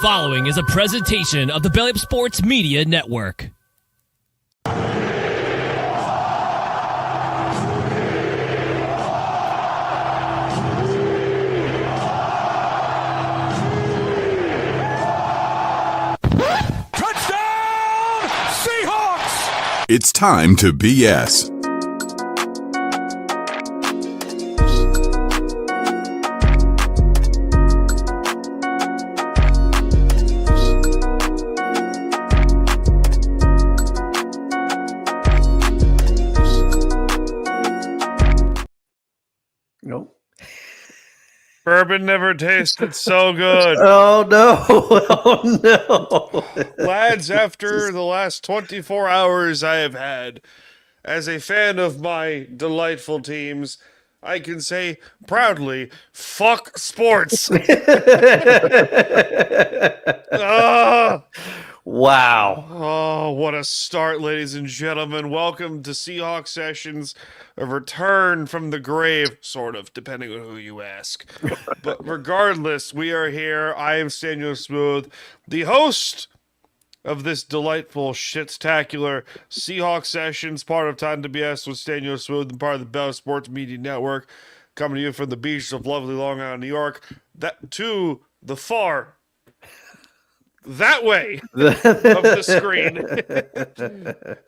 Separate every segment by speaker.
Speaker 1: following is a presentation of the Belly Up Sports Media Network.
Speaker 2: Touchdown, Seahawks!
Speaker 3: It's time to BS.
Speaker 4: Nope.
Speaker 5: Bourbon never tasted so good.
Speaker 4: Oh, no. Oh, no.
Speaker 5: Lads, after the last 24 hours I have had, as a fan of my delightful teams, I can say proudly, fuck sports. Ah!
Speaker 4: Wow.
Speaker 5: Oh, what a start, ladies and gentlemen. Welcome to Seahawks Sessions, a return from the grave, sort of, depending on who you ask. But regardless, we are here. I am Geno Smith, the host of this delightful, shit-tacular Seahawks Sessions, part of Time to BS with Geno Smith and part of the Bell Sports Media Network, coming to you from the beaches of lovely Long Island, New York, that to the far that way of the screen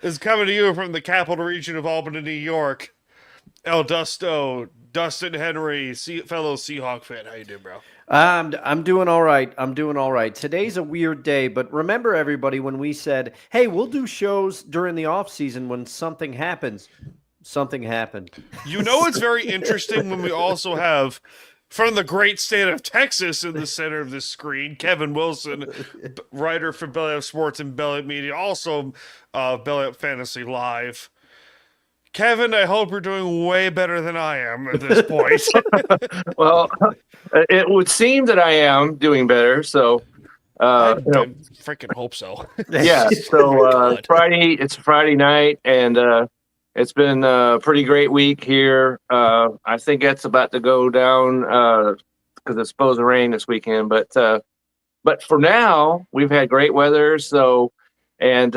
Speaker 5: is coming to you from the capital region of Albany, New York. El Dusto, Dustin Henry, fellow Seahawk fan. How you doing, bro?
Speaker 4: I'm doing all right. I'm doing all right. Today's a weird day, but remember, everybody, when we said, hey, we'll do shows during the off season when something happens. Something happened.
Speaker 5: You know, it's very interesting when we also have, from the great state of Texas in the center of this screen, Kevin Wilson, writer for Belly Up Sports and Belly Up Media, also Belly Up Fantasy Live. Kevin, I hope you're doing way better than I am at this point.
Speaker 6: Well, it would seem that I am doing better. So,
Speaker 5: I freaking hope so.
Speaker 6: yeah. So it's Friday night, and it's been a pretty great week here. I think that's about to go down because it's supposed to rain this weekend. But for now, we've had great weather. So, and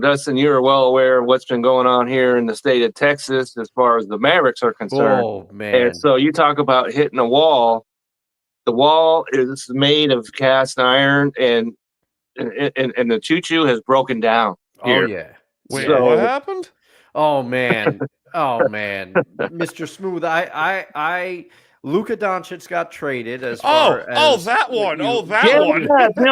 Speaker 6: Dustin, you are well aware of what's been going on here in the state of Texas as far as the Mavericks are concerned.
Speaker 4: Oh, man.
Speaker 6: And so you talk about hitting a wall. The wall is made of cast iron, and the choo-choo has broken down here.
Speaker 4: Oh, yeah.
Speaker 5: Wait,
Speaker 6: So-
Speaker 5: what happened?
Speaker 4: Oh, man. Oh, man. Mr. Smooth, Luka Doncic got traded as far as...
Speaker 5: that one. That
Speaker 6: Yeah,
Speaker 5: one.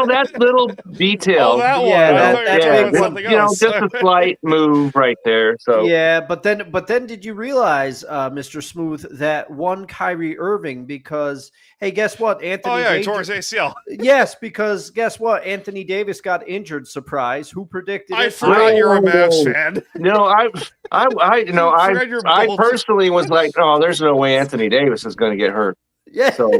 Speaker 6: that little detail.
Speaker 5: Oh, that one.
Speaker 4: Yeah,
Speaker 5: I thought you were
Speaker 4: that's
Speaker 5: talking
Speaker 4: big
Speaker 5: about
Speaker 4: one.
Speaker 5: something else.
Speaker 6: Just a slight move right there. So
Speaker 4: Yeah, but then did you realize, Mr. Smooth, that one Kyrie Irving, because, hey, guess what? Anthony
Speaker 5: Oh, yeah, he
Speaker 4: Davis,
Speaker 5: tore his ACL.
Speaker 4: Yes, because guess what? Anthony Davis got injured. Surprise! Who predicted
Speaker 5: I
Speaker 4: it?
Speaker 5: forgot you're a Mavs fan.
Speaker 6: no, I
Speaker 5: Forgot you're
Speaker 6: I
Speaker 5: bold.
Speaker 6: personally was like, oh, there's no way Anthony Davis is going to get hurt.
Speaker 4: Yeah.
Speaker 6: So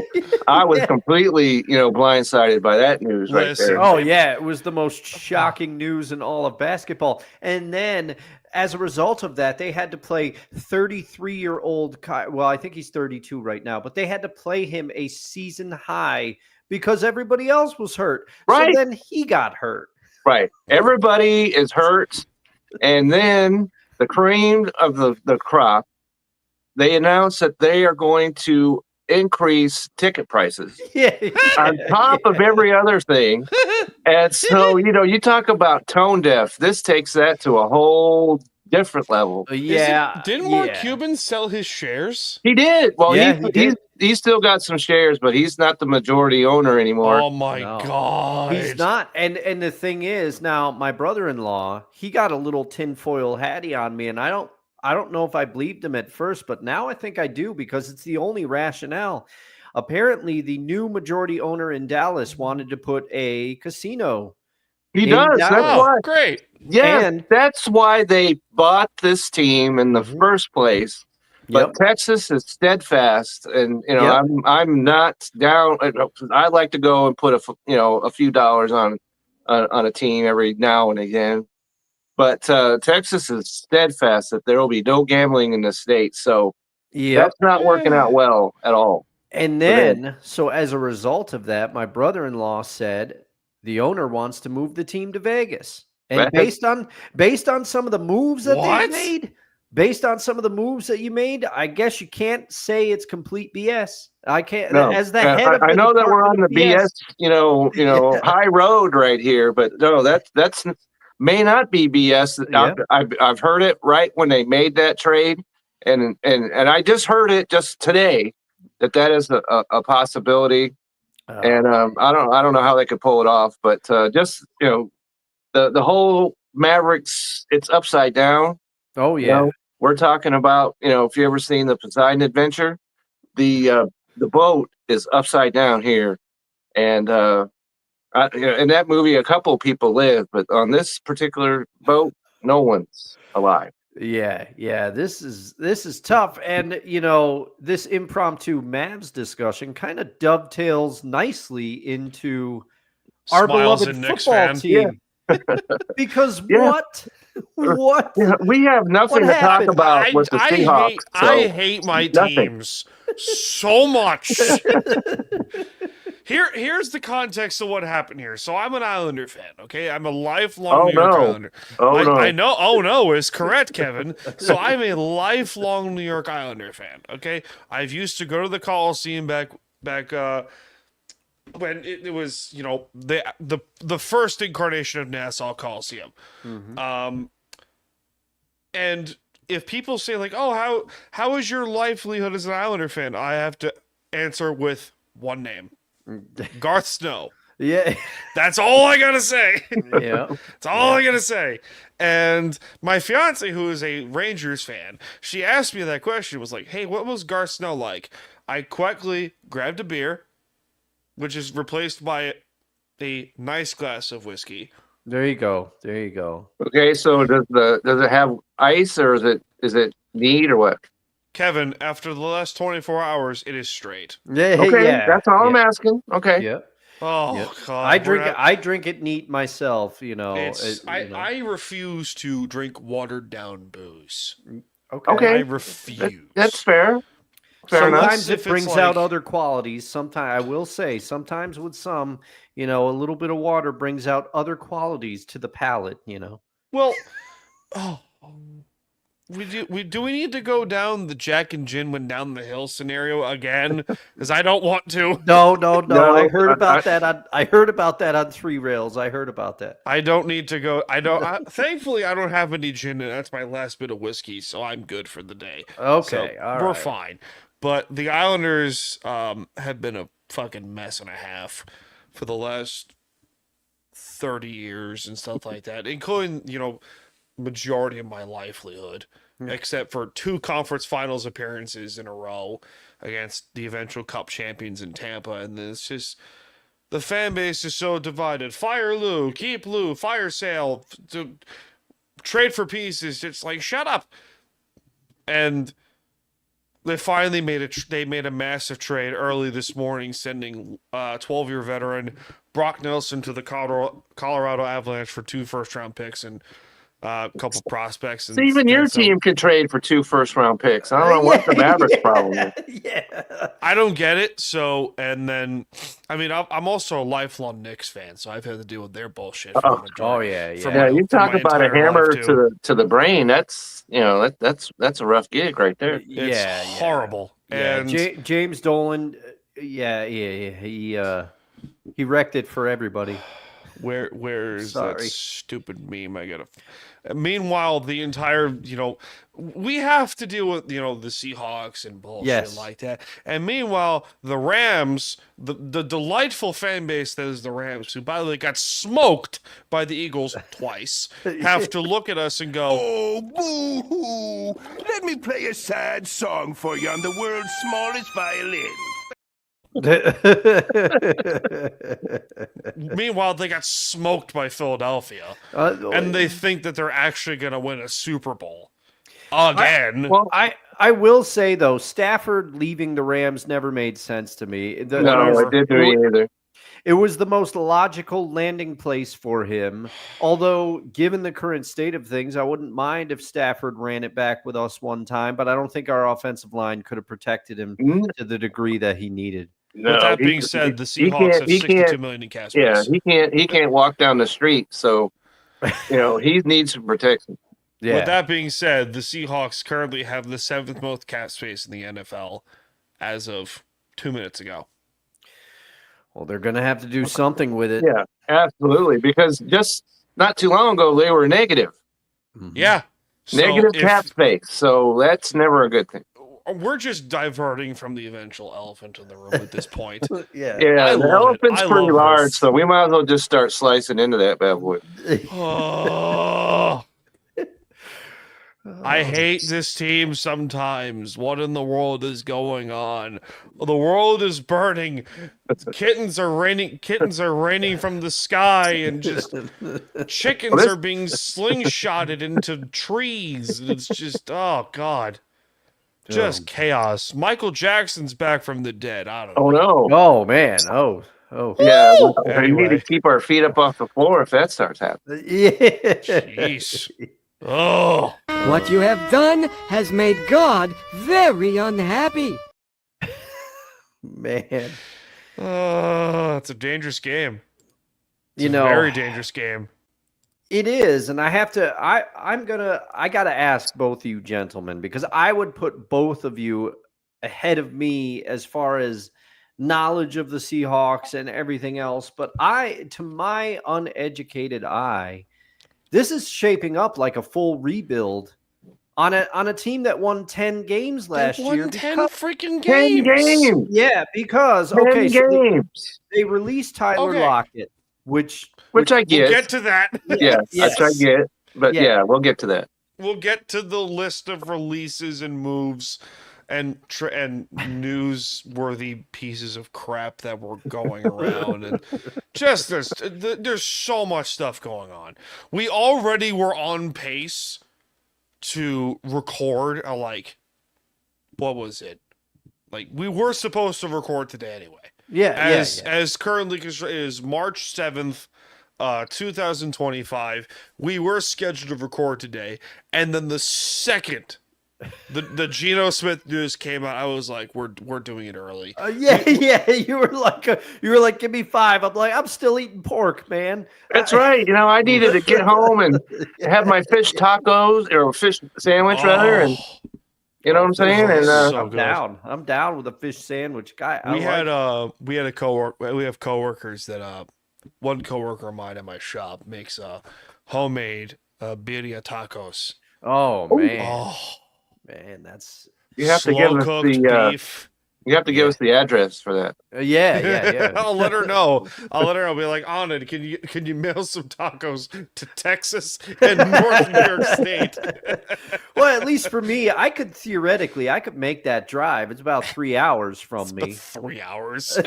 Speaker 6: I was completely, blindsided by that news right
Speaker 5: Listen.
Speaker 6: there.
Speaker 4: Oh, yeah. It was the most shocking news in all of basketball. And then, as a result of that, they had to play 33-year-old well, I think he's 32 right now, but they had to play him a season high because everybody else was hurt.
Speaker 6: Right.
Speaker 4: So then he got hurt.
Speaker 6: Right. Everybody is hurt. And then the cream of the crop, they announced that they are going to increase ticket prices on top of every other thing. And so, you talk about tone deaf. This takes that to a whole different level.
Speaker 4: Yeah.
Speaker 5: Didn't Mark Cuban sell his shares?
Speaker 6: He did. Well,
Speaker 4: Yeah, he did.
Speaker 6: he's still got some shares, but he's not the majority owner anymore.
Speaker 5: Oh, my God.
Speaker 4: He's not. And the thing is, now, my brother-in-law, he got a little tinfoil hattie on me, and I don't know if I believed him at first, but now I think I do because it's the only rationale. Apparently, the new majority owner in Dallas wanted to put a casino.
Speaker 6: He does.
Speaker 4: Dallas.
Speaker 6: That's why.
Speaker 5: Great.
Speaker 6: Yeah,
Speaker 4: And-
Speaker 6: that's why they bought this team in the first place. But Texas is steadfast, and I'm not down. I like to go and put a few dollars on a team every now and again. But Texas is steadfast that there will be no gambling in the state. So that's not working out well at all.
Speaker 4: And then, so as a result of that, my brother-in-law said the owner wants to move the team to Vegas. And based on some of the moves that they made, based on some of the moves that you made, I guess you can't say it's complete BS. I can't.
Speaker 6: No.
Speaker 4: As the head of
Speaker 6: I know that we're on the
Speaker 4: BS,
Speaker 6: high road right here, but no, that's may not be BS. I've heard it right when they made that trade, and I just heard it just today that is a possibility, and I don't know how they could pull it off, but just the whole Mavericks, it's upside down.
Speaker 4: Oh yeah,
Speaker 6: we're talking about if you ever seen the Poseidon Adventure, the boat is upside down here, and in that movie a couple of people live, but on this particular boat, no one's alive.
Speaker 4: Yeah. This is tough, and this impromptu Mavs discussion kind of dovetails nicely into our
Speaker 5: Smiles
Speaker 4: beloved
Speaker 5: and Knicks
Speaker 4: football
Speaker 5: fan.
Speaker 4: team. Because what?
Speaker 6: We have nothing to talk about with the Seahawks.
Speaker 5: I hate my teams so much. Here's the context of what happened here. So I'm an Islander fan, okay? I'm a lifelong New York Islander. I know. Oh no, is correct, Kevin. So I'm a lifelong New York Islander fan, okay? I've used to go to the Coliseum back when it was, the first incarnation of Nassau Coliseum.
Speaker 4: Mm-hmm.
Speaker 5: And if people say like, "Oh, how is your livelihood as an Islander fan?" I have to answer with one name. Garth Snow.
Speaker 4: Yeah.
Speaker 5: That's all I gotta say.
Speaker 4: Yeah.
Speaker 5: That's all I gotta say. And my fiance, who is a Rangers fan, she asked me that question, was like, "Hey, what was Garth Snow like?" I quickly grabbed a beer, which is replaced by a nice glass of whiskey.
Speaker 4: There you go.
Speaker 6: Okay, so does it have ice, or is it neat, or what?
Speaker 5: Kevin, after the last 24 hours, it is straight.
Speaker 4: Yeah.
Speaker 6: Okay,
Speaker 4: yeah.
Speaker 6: that's all I'm asking. Okay.
Speaker 4: Yeah.
Speaker 5: Oh God!
Speaker 4: I drink it neat myself.
Speaker 5: I refuse to drink watered down booze.
Speaker 6: Okay.
Speaker 5: I refuse.
Speaker 6: That's fair.
Speaker 4: Sometimes
Speaker 5: enough.
Speaker 4: it brings out other qualities. Sometimes I will say, sometimes with some, a little bit of water brings out other qualities to the palate.
Speaker 5: Well, do we need to go down the Jack and Gin went down the hill scenario again? Because I don't want to.
Speaker 4: No. I heard about that. I heard about that on Three Rails. I heard about that.
Speaker 5: I don't need to go. Thankfully, I don't have any gin, and that's my last bit of whiskey, so I'm good for the day.
Speaker 4: Okay,
Speaker 5: so we're fine. But the Islanders have been a fucking mess and a half for the last 30 years and stuff like that, including, majority of my livelihood, except for 2 conference finals appearances in a row against the eventual Cup champions in Tampa. And it's just, the fan base is so divided. Fire Lou, keep Lou, fire Sale, trade for peace is just like, shut up. And they finally made a massive trade early this morning, sending 12-year veteran Brock Nelson to the Colorado Avalanche for 2 first-round picks and a couple prospects. And
Speaker 6: so even your team could trade for 2 first-round picks. I don't know what the Mavericks problem is.
Speaker 4: Yeah.
Speaker 5: I don't get it. So, and then, I'm also a lifelong Knicks fan, so I've had to deal with their bullshit.
Speaker 4: Yeah.
Speaker 6: You talk about a hammer to the brain. That's that's a rough gig right there.
Speaker 5: It's horrible.
Speaker 4: Yeah.
Speaker 5: And
Speaker 4: James Dolan, he wrecked it for everybody.
Speaker 5: Where's that stupid meme? Meanwhile, the entire, we have to deal with, the Seahawks and bullshit like that. And meanwhile, the Rams, the delightful fan base that is the Rams, who, by the way, got smoked by the Eagles twice, have to look at us and go,
Speaker 2: Oh, boo-hoo. Let me play a sad song for you on the world's smallest violin.
Speaker 5: Meanwhile, they got smoked by Philadelphia, and they think that they're actually going to win a Super Bowl again.
Speaker 4: I will say though, Stafford leaving the Rams never made sense to me.
Speaker 6: No, it didn't either.
Speaker 4: It was the most logical landing place for him. Although, given the current state of things, I wouldn't mind if Stafford ran it back with us one time, but I don't think our offensive line could have protected him to the degree that he needed.
Speaker 6: No,
Speaker 5: With that being said, the Seahawks have 62 million in cap space.
Speaker 6: Yeah, he can't walk down the street, so he needs some protection.
Speaker 4: Yeah.
Speaker 5: With that being said, the Seahawks currently have the 7th most cap space in the NFL as of 2 minutes ago.
Speaker 4: Well, they're going to have to do something with it.
Speaker 6: Yeah, absolutely. Because just not too long ago, they were negative.
Speaker 5: Yeah. So
Speaker 6: Negative cap space. So that's never a good thing.
Speaker 5: We're just diverting from the eventual elephant in the room at this point.
Speaker 4: Yeah.
Speaker 6: Yeah,
Speaker 5: I
Speaker 6: the
Speaker 5: love
Speaker 6: elephant's
Speaker 5: it. I
Speaker 6: pretty
Speaker 5: love
Speaker 6: large,
Speaker 5: this.
Speaker 6: so we might as well just start slicing into that bad boy.
Speaker 5: Oh. I hate this team sometimes. What in the world is going on? The world is burning. Kittens are raining from the sky, and just chickens are being slingshotted into trees. It's just, oh God. Just chaos. Michael Jackson's back from the dead. I don't know.
Speaker 6: Oh no!
Speaker 4: Oh, man. Oh.
Speaker 6: Yeah, we
Speaker 5: Anyway.
Speaker 6: need to keep our feet up off the floor if that starts happening.
Speaker 4: Yeah.
Speaker 5: Jeez. Oh.
Speaker 7: What you have done has made God very unhappy.
Speaker 4: Man.
Speaker 5: It's a dangerous game. It's
Speaker 4: You
Speaker 5: a
Speaker 4: know,
Speaker 5: very dangerous game.
Speaker 4: it is, and I have to. I gotta ask both of you gentlemen, because I would put both of you ahead of me as far as knowledge of the Seahawks and everything else. But to my uneducated eye, this is shaping up like a full rebuild on a team that won 10 games last
Speaker 5: They won
Speaker 4: year.
Speaker 5: 10
Speaker 4: because-
Speaker 5: freaking
Speaker 6: 10
Speaker 5: games.
Speaker 6: games.
Speaker 4: Yeah, because
Speaker 6: 10
Speaker 4: so
Speaker 6: games.
Speaker 4: they released Tyler
Speaker 5: Okay.
Speaker 4: Lockett, which
Speaker 6: Which I
Speaker 5: We'll
Speaker 6: get.
Speaker 5: get to that.
Speaker 6: Yeah,
Speaker 4: Yes.
Speaker 6: which I get. But
Speaker 4: Yeah.
Speaker 6: yeah, we'll get to that.
Speaker 5: We'll get to the list of releases and moves and newsworthy pieces of crap that were going around, and just there's so much stuff going on. We already were on pace to record what was it? Like, we were supposed to record today anyway. As currently is March 7th, 2025. We were scheduled to record today, and then the second the Geno Smith news came out, I was like, we're doing it early.
Speaker 4: Yeah. You were like, give me 5. I'm like, I'm still eating pork, man.
Speaker 6: That's right. I needed to get home and have my fish tacos or fish sandwich rather, and you know what I'm saying? And
Speaker 5: So
Speaker 4: I'm
Speaker 5: good.
Speaker 4: down. I'm down with a fish sandwich, guy.
Speaker 5: We have coworkers that one coworker of mine at my shop makes homemade birria tacos.
Speaker 4: Oh man,
Speaker 5: Oh,
Speaker 4: man, that's
Speaker 6: you have to give us
Speaker 5: slow-cooked
Speaker 6: the
Speaker 5: beef.
Speaker 6: you have to give us the address for that.
Speaker 4: yeah.
Speaker 5: I'll let her know. I'll be like, Anna, can you mail some tacos to Texas and North New York State?
Speaker 4: Well, at least for me, I could make that drive. It's about 3 hours from me.
Speaker 5: 3 hours.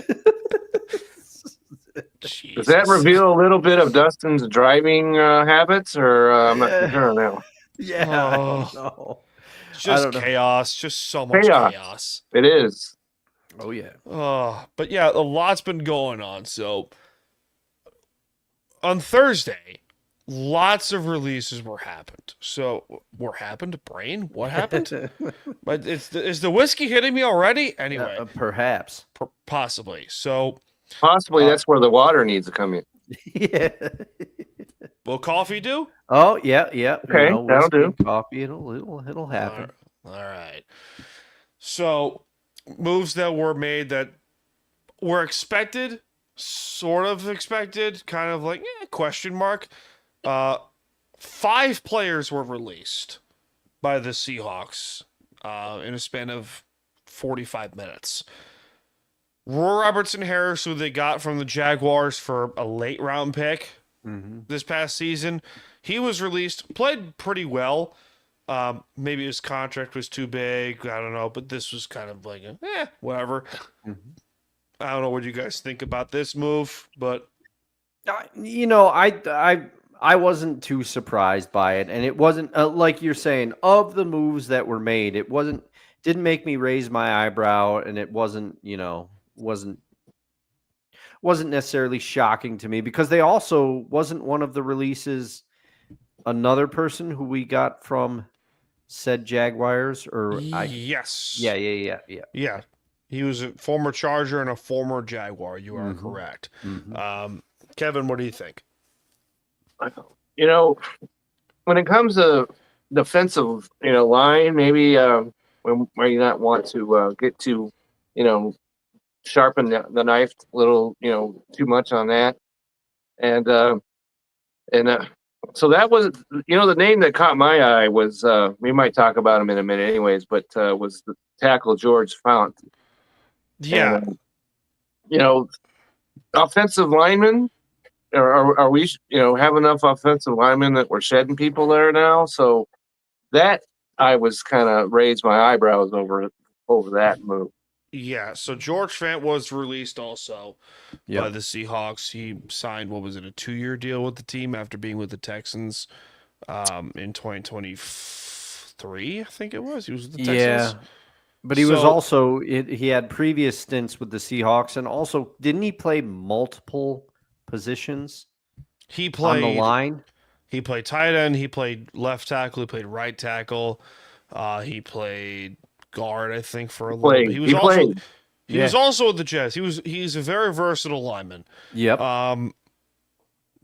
Speaker 6: Does that reveal a little bit of Dustin's driving habits, or I'm not too sure now?
Speaker 4: Yeah, I don't know.
Speaker 5: It's just
Speaker 4: don't know.
Speaker 5: chaos. Just so much
Speaker 6: Chaos.
Speaker 5: chaos.
Speaker 6: It is.
Speaker 4: Oh yeah.
Speaker 5: But yeah, a lot's been going on. So on Thursday, lots of releases happened. So what happened? Brain? What happened? But is the whiskey hitting me already? Anyway,
Speaker 4: Perhaps.
Speaker 5: possibly. So
Speaker 6: Possibly that's where the water needs to come in.
Speaker 4: Yeah.
Speaker 5: will coffee do?
Speaker 4: Oh yeah.
Speaker 6: Okay, that'll
Speaker 4: whiskey
Speaker 6: do.
Speaker 4: and Coffee. It'll happen.
Speaker 5: All right. So moves that were made that were expected, sort of expected, kind of like question mark. 5 players were released by the Seahawks in a span of 45 minutes. Robertson-Harris, who they got from the Jaguars for a late round pick this past season, he was released, played pretty well. Maybe his contract was too big. I don't know, but this was kind of like, whatever. I don't know what you guys think about this move, but
Speaker 4: I wasn't too surprised by it, and it wasn't like you're saying, of the moves that were made, didn't make me raise my eyebrow, and it wasn't wasn't necessarily shocking to me because they also wasn't one of the releases another person who we got from said Jaguars
Speaker 5: Yes.
Speaker 4: Yeah.
Speaker 5: Yeah. He was a former Charger and a former Jaguar. You are correct. Kevin, what do you think?
Speaker 6: You know, when it comes to defensive, line, maybe where you not want to get to, sharpen the knife a little, too much on that, and so that was, the name that caught my eye was we might talk about him in a minute, anyways, but was the tackle George Fant.
Speaker 5: Yeah,
Speaker 6: And, offensive linemen. Are we, have enough offensive linemen that we're shedding people there now? So that I was kind of raised my eyebrows over that move.
Speaker 5: Yeah, so George Fant was released also by the Seahawks. He signed, what was it, a 2-year deal with the team after being with the Texans in 2023, I think it was. He was with the Texans.
Speaker 4: Yeah. But he was also he had previous stints with the Seahawks, and also didn't he play multiple positions?
Speaker 5: He played
Speaker 4: on the line.
Speaker 5: He played tight end. He played left tackle. He played right tackle. He played guard, I think, for a little bit. He was also with the Jets. He's a very versatile lineman.
Speaker 4: Yep.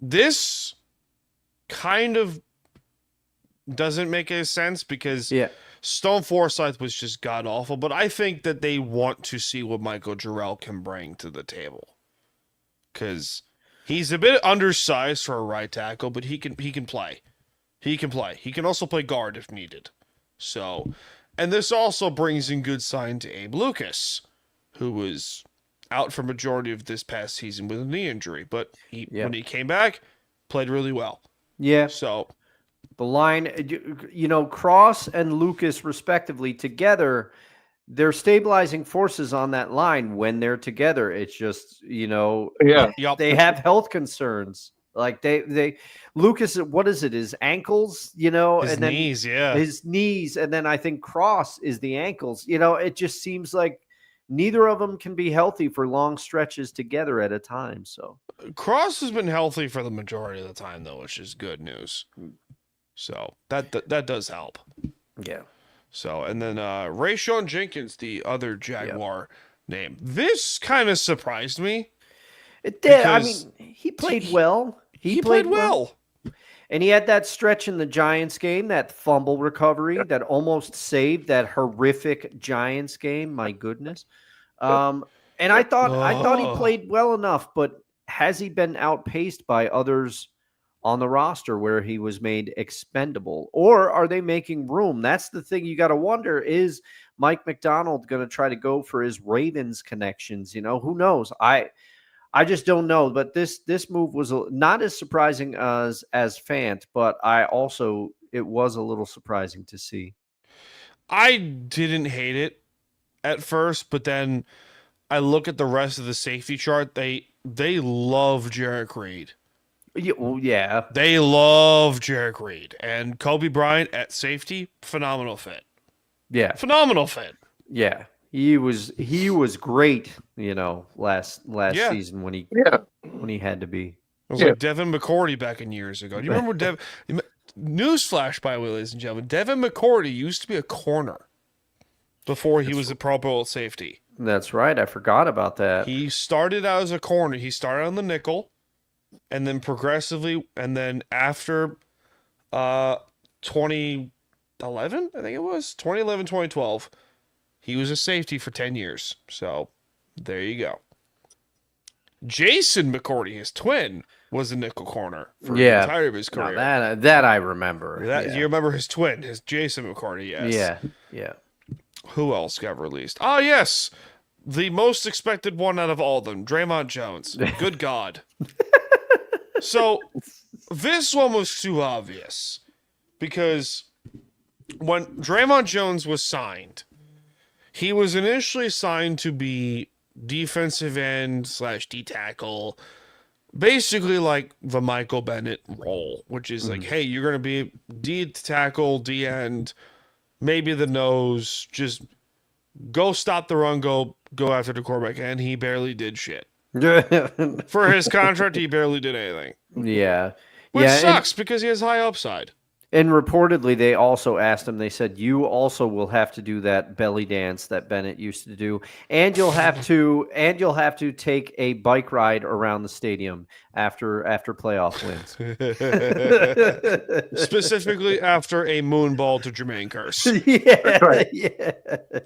Speaker 5: This kind of doesn't make any sense because Stone Forsythe was just god awful. But I think that they want to see what Michael Jarrell can bring to the table because he's a bit undersized for a right tackle, but he can play. He can play. He can also play guard if needed. So, and this also brings in good sign to Abe Lucas, who was out for majority of this past season with a knee injury, but when he came back, played really well.
Speaker 4: Yeah.
Speaker 5: So
Speaker 4: the line, Cross and Lucas respectively together, they're stabilizing forces on that line when they're together. It's just, they have health concerns. Like they Lucas, what is it? His ankles,
Speaker 5: his
Speaker 4: and then
Speaker 5: knees,
Speaker 4: his knees. And then I think Cross is the ankles. It just seems like neither of them can be healthy for long stretches together at a time. So
Speaker 5: Cross has been healthy for the majority of the time though, which is good news. So that does help.
Speaker 4: Yeah.
Speaker 5: So, and then Rayshawn Jenkins, the other Jaguar name. This kind of surprised me.
Speaker 4: It did. I mean, he played well.
Speaker 5: He played well.
Speaker 4: And he had that stretch in the Giants game, that fumble recovery that almost saved that horrific Giants game. My goodness. And I thought he played well enough, but has he been outpaced by others on the roster where he was made expendable, or are they making room? That's the thing you got to wonder. Is Mike McDonald going to try to go for his Ravens connections? Who knows? I just don't know. But this move was not as surprising as Fant, but it was a little surprising to see.
Speaker 5: I didn't hate it at first, but then I look at the rest of the safety chart. They love Jarek Reed.
Speaker 4: Yeah.
Speaker 5: They love Jarek Reed. And Kobe Bryant at safety, phenomenal fit.
Speaker 4: Yeah.
Speaker 5: Phenomenal fit.
Speaker 4: Yeah. He was great, last season when he had to be.
Speaker 5: It was like Devin McCourty back in years ago. Do you remember newsflash, by the way, ladies and gentlemen, Devin McCourty used to be a corner before he was a Pro Bowl safety.
Speaker 4: That's right. I forgot about that.
Speaker 5: He started out as a corner. He started on the nickel. And then progressively, and then after 2011, I think it was, 2011, 2012, he was a safety for 10 years. So, there you go. Jason McCourty, his twin, was a nickel corner for the entirety of his career.
Speaker 4: No, that I remember.
Speaker 5: You remember his twin, his Jason McCourty, yes.
Speaker 4: Yeah.
Speaker 5: Who else got released? Oh, yes. The most expected one out of all of them, Dre'Mont Jones. Good God. So, this one was too obvious because when Dre'Mont Jones was signed, he was initially signed to be defensive end / D tackle, basically like the Michael Bennett role, which is like, hey, you're going to be D tackle, D end, maybe the nose, just go stop the run, go after the quarterback, and he barely did shit. For his contract, he barely did anything.
Speaker 4: Yeah.
Speaker 5: Which
Speaker 4: yeah,
Speaker 5: sucks because he has high upside.
Speaker 4: And reportedly, they also asked him, they said, you also will have to do that belly dance that Bennett used to do. And you'll have to take a bike ride around the stadium after playoff wins.
Speaker 5: Specifically after a moonball to Jermaine Curse.
Speaker 4: Yeah,
Speaker 6: right.
Speaker 4: yeah.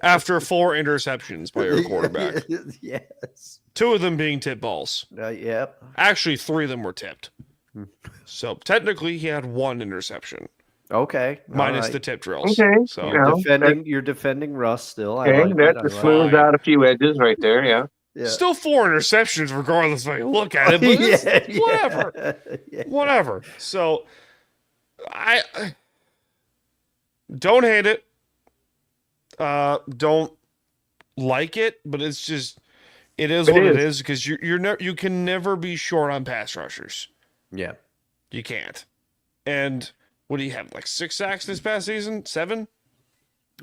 Speaker 5: After 4 interceptions by your quarterback.
Speaker 4: Yes.
Speaker 5: 2 of them being tip balls.
Speaker 4: Yep.
Speaker 5: Actually, 3 of them were tipped. So technically, he had 1 interception.
Speaker 4: Okay.
Speaker 5: Minus the tip drills.
Speaker 6: Okay.
Speaker 5: So
Speaker 4: You're defending Russ still.
Speaker 6: Okay,
Speaker 4: I like
Speaker 6: that
Speaker 4: it. I
Speaker 6: smooths
Speaker 5: like
Speaker 6: out a few edges right there. Yeah.
Speaker 4: Yeah.
Speaker 5: still 4 interceptions, regardless of how you look at it. But it's whatever.
Speaker 4: Yeah.
Speaker 5: Whatever. So I don't hate it. Don't like it, but it's just it is what it is because you can never be short on pass rushers.
Speaker 4: Yeah.
Speaker 5: You can't. And what do you have, like 6 sacks this past season? 7?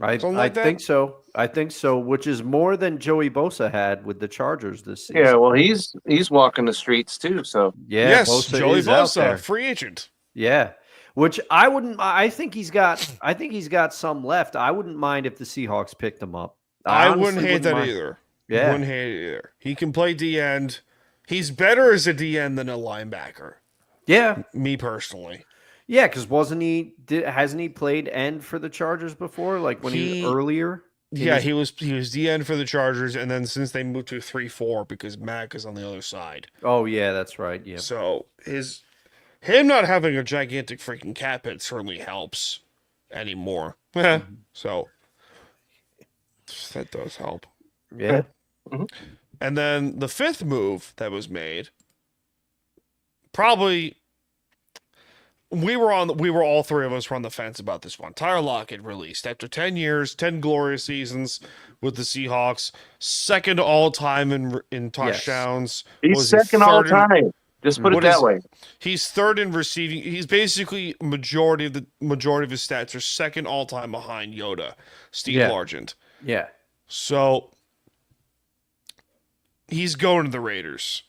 Speaker 4: I think so. I think so, which is more than Joey Bosa had with the Chargers this season.
Speaker 6: Yeah, well, he's walking the streets too. So
Speaker 4: Yeah,
Speaker 5: yes,
Speaker 4: Bosa
Speaker 5: Joey
Speaker 4: is out
Speaker 5: Bosa,
Speaker 4: there.
Speaker 5: free agent.
Speaker 4: Yeah. Which I wouldn't I think he's got some left. I wouldn't mind if the Seahawks picked him up.
Speaker 5: I
Speaker 4: honestly
Speaker 5: wouldn't hate that
Speaker 4: mind.
Speaker 5: either.
Speaker 4: Yeah.
Speaker 5: Wouldn't hate it either. He can play D end. He's better as a D end than a linebacker.
Speaker 4: Yeah.
Speaker 5: Me personally.
Speaker 4: Yeah, because hasn't he played end for the Chargers before? Like when he was earlier?
Speaker 5: He was D end for the Chargers, and then since they moved to 3-4 because Mac is on the other side.
Speaker 4: Oh yeah, that's right. Yeah.
Speaker 5: So him not having a gigantic freaking cap hit certainly helps anymore. So that does help.
Speaker 4: Yeah.
Speaker 5: And then the 5th move that was made, probably we were all 3 of us were on the fence about this one. Tyler Lockett released after 10 years, 10 glorious seasons with the Seahawks, 2nd all time in touchdowns.
Speaker 6: he's 2nd all time. Just put it that way.
Speaker 5: He's 3rd in receiving. He's basically majority of his stats are 2nd all time behind Yoda, Steve Largent.
Speaker 4: Yeah.
Speaker 5: So he's going to the Raiders.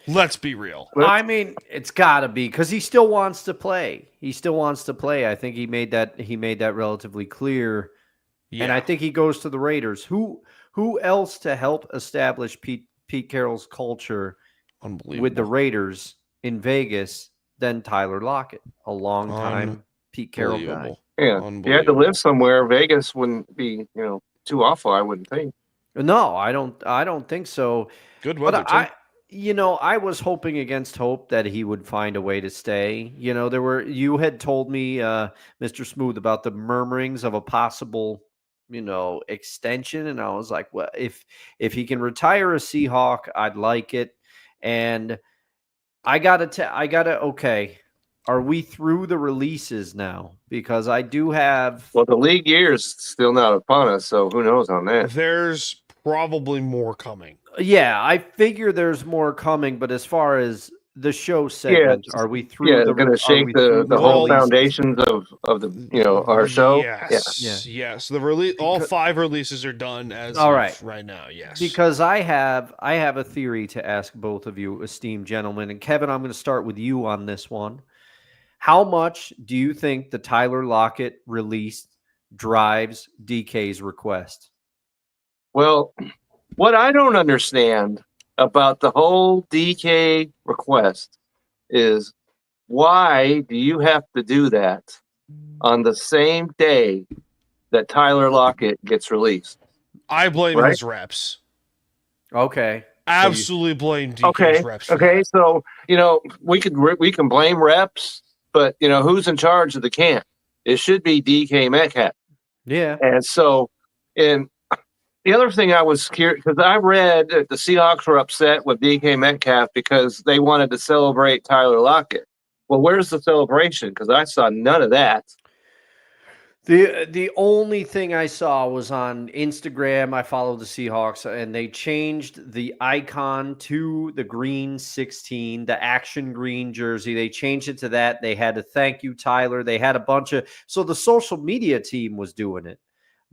Speaker 5: Let's be real.
Speaker 4: I mean, it's got to be because he still wants to play. I think he made that relatively clear.
Speaker 5: Yeah.
Speaker 4: And I think he goes to the Raiders. Who else to help establish Pete Carroll's culture with the Raiders in Vegas than Tyler Lockett, a long time Pete Carroll guy.
Speaker 6: Yeah, if you had to live somewhere, Vegas wouldn't be too awful. I wouldn't think.
Speaker 4: No, I don't think so.
Speaker 5: Good weather too.
Speaker 4: I was hoping against hope that he would find a way to stay. You had told me, Mr. Smooth, about the murmurings of a possible, extension. And I was like, well, if he can retire a Seahawk, I'd like it. And okay. Are we through the releases now? Because I do have.
Speaker 6: Well, the league year is still not upon us, so who knows on that?
Speaker 5: There's probably more coming.
Speaker 4: Yeah, I figure there's more coming, but as far as the show segment, are we through?
Speaker 6: Yeah, they're going to shake the whole foundations of the our show.
Speaker 5: Yes, yes. The release, all 5 releases are done as right now. Yes,
Speaker 4: because I have a theory to ask both of you, esteemed gentlemen, and Kevin, I'm going to start with you on this one. How much do you think the Tyler Lockett release drives DK's request?
Speaker 6: Well, what I don't understand about the whole DK request is why do you have to do that on the same day that Tyler Lockett gets released?
Speaker 5: I blame his reps.
Speaker 4: Okay.
Speaker 5: Absolutely blame DK's reps.
Speaker 6: Okay, so we can blame reps, but who's in charge of the camp? It should be DK Metcalf.
Speaker 4: Yeah.
Speaker 6: And so the other thing I was curious, because I read that the Seahawks were upset with DK Metcalf because they wanted to celebrate Tyler Lockett. Well, where's the celebration? Because I saw none of that.
Speaker 4: The only thing I saw was on Instagram. I follow the Seahawks, and they changed the icon to the green 16, the action green jersey. They changed it to that. They had to thank you, Tyler. They had a bunch of – so the social media team was doing it.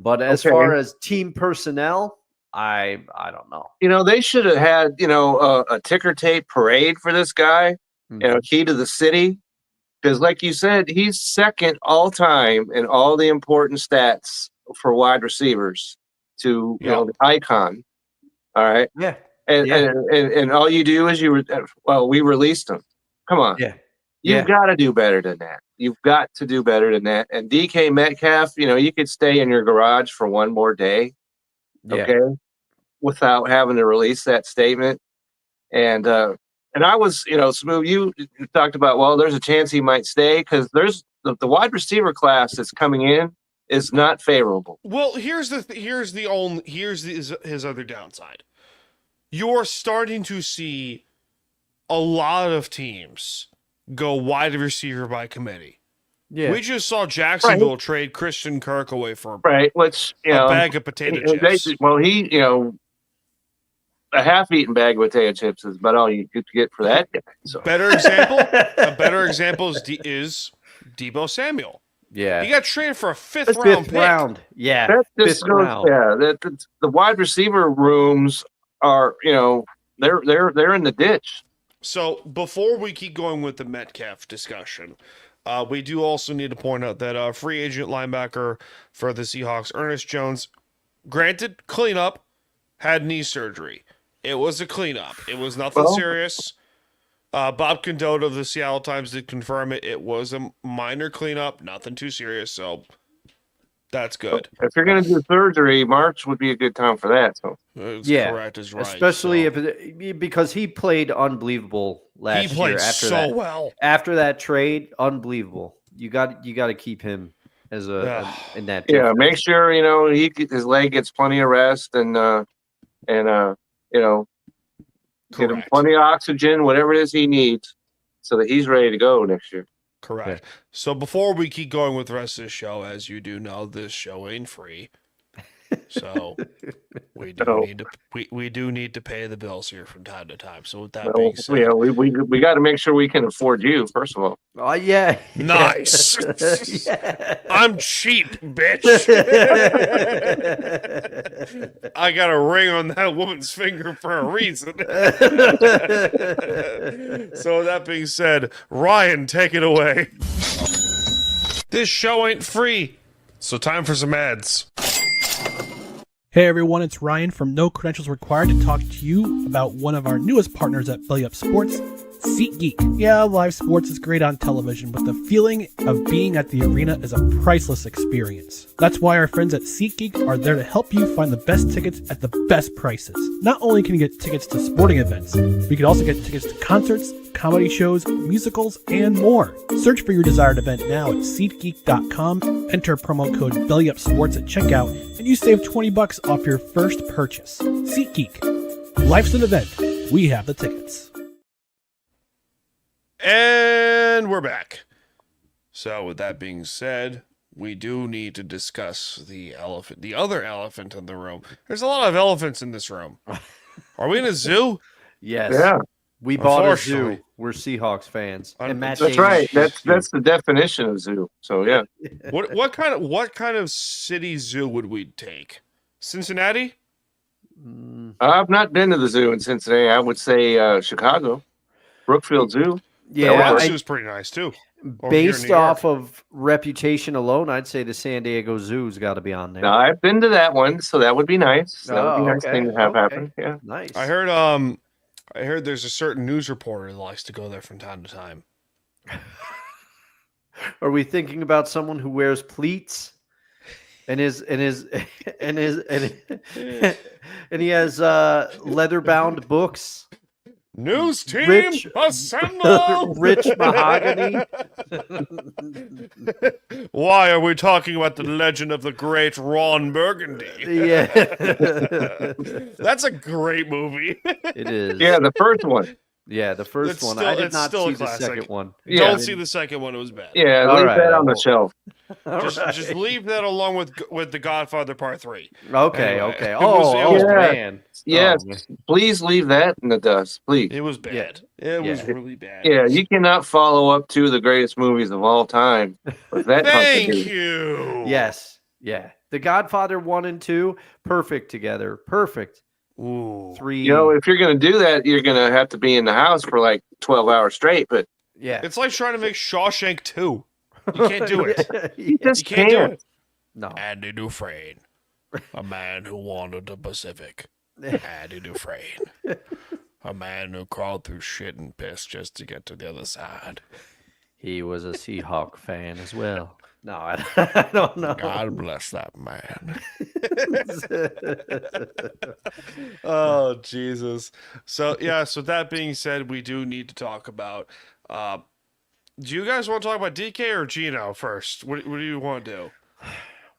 Speaker 4: But as far as team personnel, I don't know.
Speaker 6: They should have had, a ticker tape parade for this guy, key to the city. Because like you said, he's second all time in all the important stats for wide receivers to, the icon. All right.
Speaker 4: Yeah.
Speaker 6: And all you do is we released him. Come on.
Speaker 4: Yeah.
Speaker 6: You've got to do better than that. You've got to do better than that. And DK Metcalf, you could stay in your garage for one more day. Okay. Without having to release that statement. And I was, Smooth, you talked about, well, there's a chance he might stay because there's the wide receiver class that's coming in is not favorable.
Speaker 5: Well, here's his other downside. You're starting to see a lot of teams go wide receiver by committee. Yeah. We just saw Jacksonville trade Christian Kirk away for
Speaker 6: which,
Speaker 5: a bag of potato chips.
Speaker 6: A half-eaten bag of potato chips is about all you could get for that guy. So.
Speaker 5: A better example is Deebo Samuel.
Speaker 4: Yeah,
Speaker 5: he got traded for a fifth round.
Speaker 4: Yeah,
Speaker 6: that just goes, the wide receiver rooms are, they're in the ditch.
Speaker 5: So before we keep going with the Metcalf discussion, we do also need to point out that free agent linebacker for the Seahawks, Ernest Jones, granted cleanup, had knee surgery. It was a cleanup. It was nothing serious. Bob Condot of the Seattle Times did confirm it. It was a minor cleanup, nothing too serious. So that's good.
Speaker 6: If you're going to do surgery, March would be a good time for that. So
Speaker 5: correct is right.
Speaker 4: Especially because he played unbelievable last year.
Speaker 5: He played so well
Speaker 4: after that trade. Unbelievable. You got to keep him as in that.
Speaker 6: Yeah, make sure his leg gets plenty of rest and get him plenty of oxygen, whatever it is he needs, so that he's ready to go next year.
Speaker 5: Correct. Yeah. So before we keep going with the rest of the show, as you do know, this show ain't free. So we do need to pay the bills here from time to time. So with that being said,
Speaker 6: we got to make sure we can afford you first of all.
Speaker 4: Oh yeah,
Speaker 5: nice. I'm cheap, bitch. I got a ring on that woman's finger for a reason. So with that being said, Ryan, take it away. This show ain't free, so time for some ads.
Speaker 8: Hey everyone, it's Ryan from No Credentials Required to talk to you about one of our newest partners at Belly Up Sports, SeatGeek. Yeah, live sports is great on television, but the feeling of being at the arena is a priceless experience. That's why our friends at SeatGeek are there to help you find the best tickets at the best prices. Not only can you get tickets to sporting events, but you can also get tickets to concerts, comedy shows, musicals, and more. Search for your desired event now at SeatGeek.com, enter promo code BellyUpSports at checkout, and you save $20 off your first purchase. SeatGeek. Life's an event. We have the tickets.
Speaker 5: And we're back. So with that being said, we do need to discuss the other elephant in the room. There's a lot of elephants in this room. Are we in a zoo?
Speaker 4: Yes.
Speaker 6: Yeah.
Speaker 4: We bought a zoo. We're Seahawks fans. And Matt
Speaker 6: That's right. That's the definition of zoo. So yeah.
Speaker 5: What kind of city zoo would we take? Cincinnati?
Speaker 6: I've not been to the zoo in Cincinnati. I would say Chicago, Brookfield Zoo.
Speaker 5: Yeah, that zoo's pretty nice too.
Speaker 4: Based off of reputation alone, I'd say the San Diego Zoo's got to be on there.
Speaker 6: No, I've been to that one, so that would be nice. That would be a nice thing to have happen. Yeah,
Speaker 4: nice.
Speaker 5: I heard there's a certain news reporter that likes to go there from time to time.
Speaker 4: Are we thinking about someone who wears pleats and he has leather-bound books?
Speaker 5: News team, assemble!
Speaker 4: Rich mahogany.
Speaker 5: Why are we talking about the legend of the great Ron Burgundy?
Speaker 4: Yeah.
Speaker 5: That's a great movie.
Speaker 4: It is.
Speaker 6: Yeah, the first one.
Speaker 4: Yeah, the first one. I did not see the second one.
Speaker 5: Yeah. Don't see the second one. It was bad.
Speaker 6: Yeah, leave that on the shelf.
Speaker 5: Just leave that along with The Godfather Part 3.
Speaker 4: Okay,
Speaker 5: anyway,
Speaker 4: okay.
Speaker 6: Man. Yes, please leave that in the dust, please.
Speaker 5: It was bad.
Speaker 4: Yeah.
Speaker 5: It was really bad.
Speaker 6: Yeah, you cannot follow up to the greatest movies of all time with that.
Speaker 5: Thank you.
Speaker 4: Yes. Yeah. The Godfather 1 and 2, perfect together. Perfect.
Speaker 5: Ooh.
Speaker 4: 3.
Speaker 6: You know, if you're going to do that, you're going to have to be in the house for like 12 hours straight. But
Speaker 4: yeah.
Speaker 5: It's like trying to make Shawshank 2. You can't do it.
Speaker 6: you just
Speaker 5: You can't do
Speaker 6: can't.
Speaker 5: it.
Speaker 4: No.
Speaker 5: Andy Dufresne, a man who wandered the Pacific. Andy Dufresne, a man who crawled through shit and piss just to get to the other side.
Speaker 4: He was a Seahawk fan as well. No, I don't know.
Speaker 5: God bless that man. Oh, Jesus. So that being said, we do need to talk about do you guys want to talk about DK or Geno first? What do you want to do?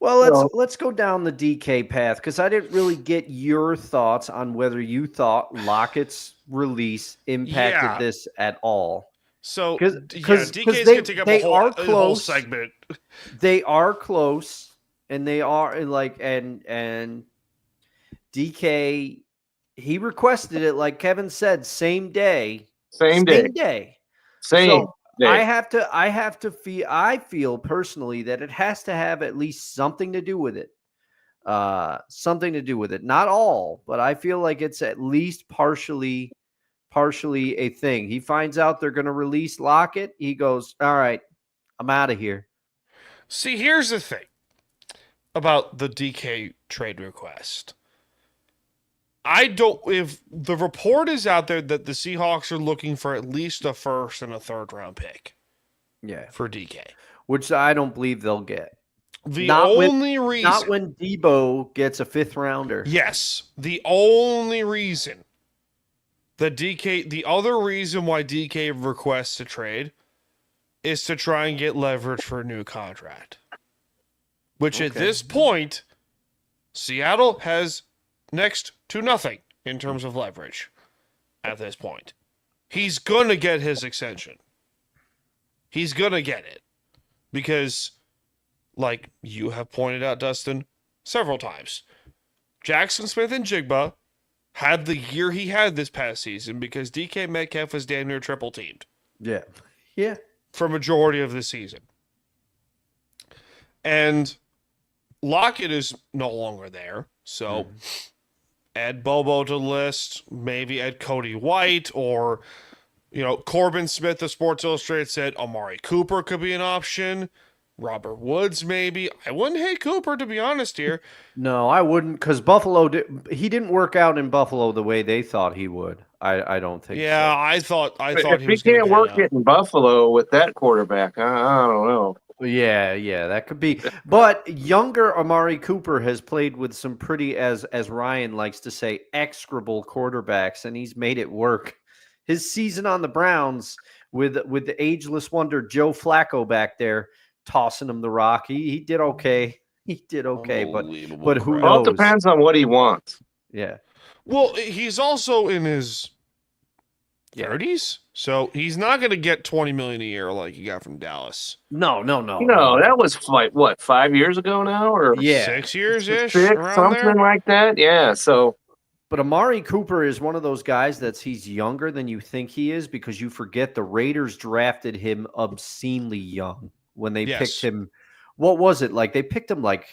Speaker 4: Well, let's go down the DK path because I didn't really get your thoughts on whether you thought Lockett's release impacted this at all.
Speaker 5: So,
Speaker 4: because
Speaker 5: DK's going to take up a whole segment.
Speaker 4: They are close, and they are like, and DK, he requested it, like Kevin said, same day.
Speaker 6: Same day.
Speaker 4: So I feel personally that it has to have at least something to do with it. Not all, but I feel like it's at least partially a thing. He finds out they're going to release Lockett. He goes, all right, I'm out of here.
Speaker 5: See, here's the thing about the DK trade request. If the report is out there that the Seahawks are looking for at least a first and a third round pick.
Speaker 4: Yeah.
Speaker 5: For DK.
Speaker 4: Which I don't believe they'll get.
Speaker 5: Not when
Speaker 4: Debo gets a fifth rounder.
Speaker 5: Yes. The only reason the other reason why DK requests a trade is to try and get leverage for a new contract. Which at this point, Seattle has next to nothing in terms of leverage at this point. He's going to get his extension. He's going to get it. Because, like you have pointed out, Dustin, several times, Jackson Smith and Jigba had the year he had this past season because DK Metcalf was damn near triple teamed.
Speaker 4: Yeah. Yeah.
Speaker 5: For majority of the season. And Lockett is no longer there. So add Bobo to the list, maybe add Cody White, or Corbin Smith, the Sports Illustrated said Amari Cooper could be an option. Robert Woods, maybe. I wouldn't hate Cooper, to be honest here.
Speaker 4: No, I wouldn't, because he didn't work out in Buffalo the way they thought he would. I don't think.
Speaker 5: Yeah,
Speaker 4: so.
Speaker 5: I thought
Speaker 6: if
Speaker 5: he was.
Speaker 6: He can't work it in Buffalo with that quarterback. I don't know.
Speaker 4: Yeah, that could be. But younger Amari Cooper has played with some pretty, as Ryan likes to say, execrable quarterbacks, and he's made it work. His season on the Browns with the ageless wonder Joe Flacco back there tossing him the rock, he did okay. He did okay, but who knows?
Speaker 6: Well, it depends on what he wants.
Speaker 4: Yeah.
Speaker 5: Well, he's also in his 30s, so he's not going to get $20 million a year like he got from Dallas.
Speaker 6: No, that was like what, 5 years ago now, or
Speaker 5: 6 years ish,
Speaker 6: something like that. Yeah. So,
Speaker 4: but Amari Cooper is one of those guys he's younger than you think he is, because you forget the Raiders drafted him obscenely young when they picked him. What was it like? They picked him like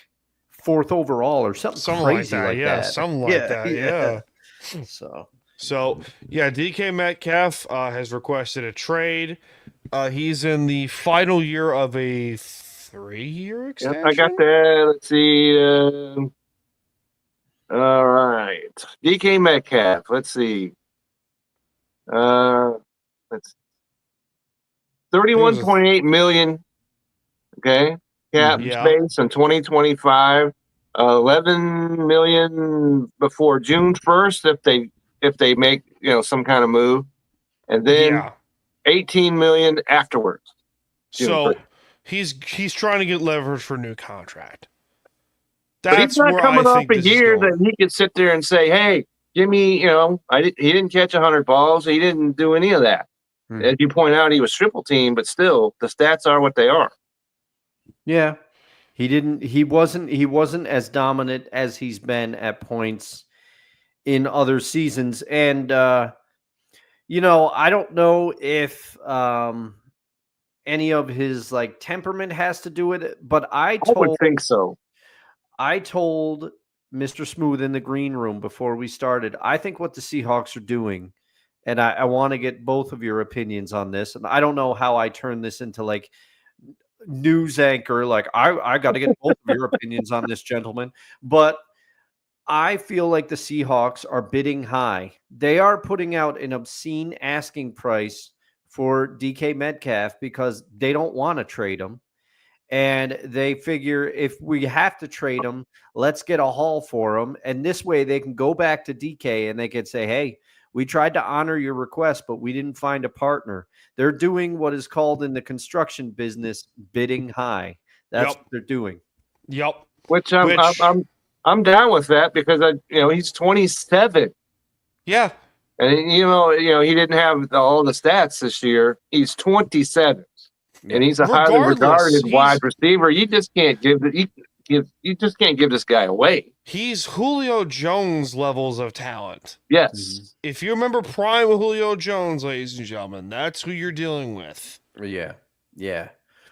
Speaker 4: 4th overall or something crazy like that.
Speaker 5: Something like that. Yeah. So, DK Metcalf has requested a trade. He's in the final year of a 3-year extension.
Speaker 6: I got that. Let's see. All right. DK Metcalf. Let's see. That's $31.8 million. Okay. Cap space in 2025. $11 million before June 1st if they make some kind of move, and then $18 million afterwards.
Speaker 5: So he's trying to get leverage for a new contract.
Speaker 6: But he's not coming off a year that he could sit there and say, "Hey, give me," he didn't catch 100 balls. He didn't do any of that. As you point out, he was triple team, but still, the stats are what they are.
Speaker 4: Yeah, he wasn't as dominant as he's been at points in other seasons. And, I don't know if any of his temperament has to do with it, but I
Speaker 6: would think so.
Speaker 4: I told Mr. Smooth in the green room before we started, I think what the Seahawks are doing, and I want to get both of your opinions on this, and I don't know how I turn this into like news anchor, like I got to get both of your opinions on this, gentlemen, but I feel like the Seahawks are bidding high. They are putting out an obscene asking price for DK Metcalf because they don't want to trade him. And they figure if we have to trade him, let's get a haul for him. And this way they can go back to DK and they can say, hey, we tried to honor your request, but we didn't find a partner. They're doing what is called in the construction business bidding high. That's what they're doing.
Speaker 5: Yep.
Speaker 6: Which I'm down with that because he's 27.
Speaker 5: Yeah.
Speaker 6: And he didn't have all the stats this year. He's 27. And he's a highly regarded wide receiver. You just can't give this guy away.
Speaker 5: He's Julio Jones levels of talent.
Speaker 6: Yes.
Speaker 5: If you remember prime Julio Jones, ladies and gentlemen, that's who you're dealing with.
Speaker 4: Yeah. Yeah.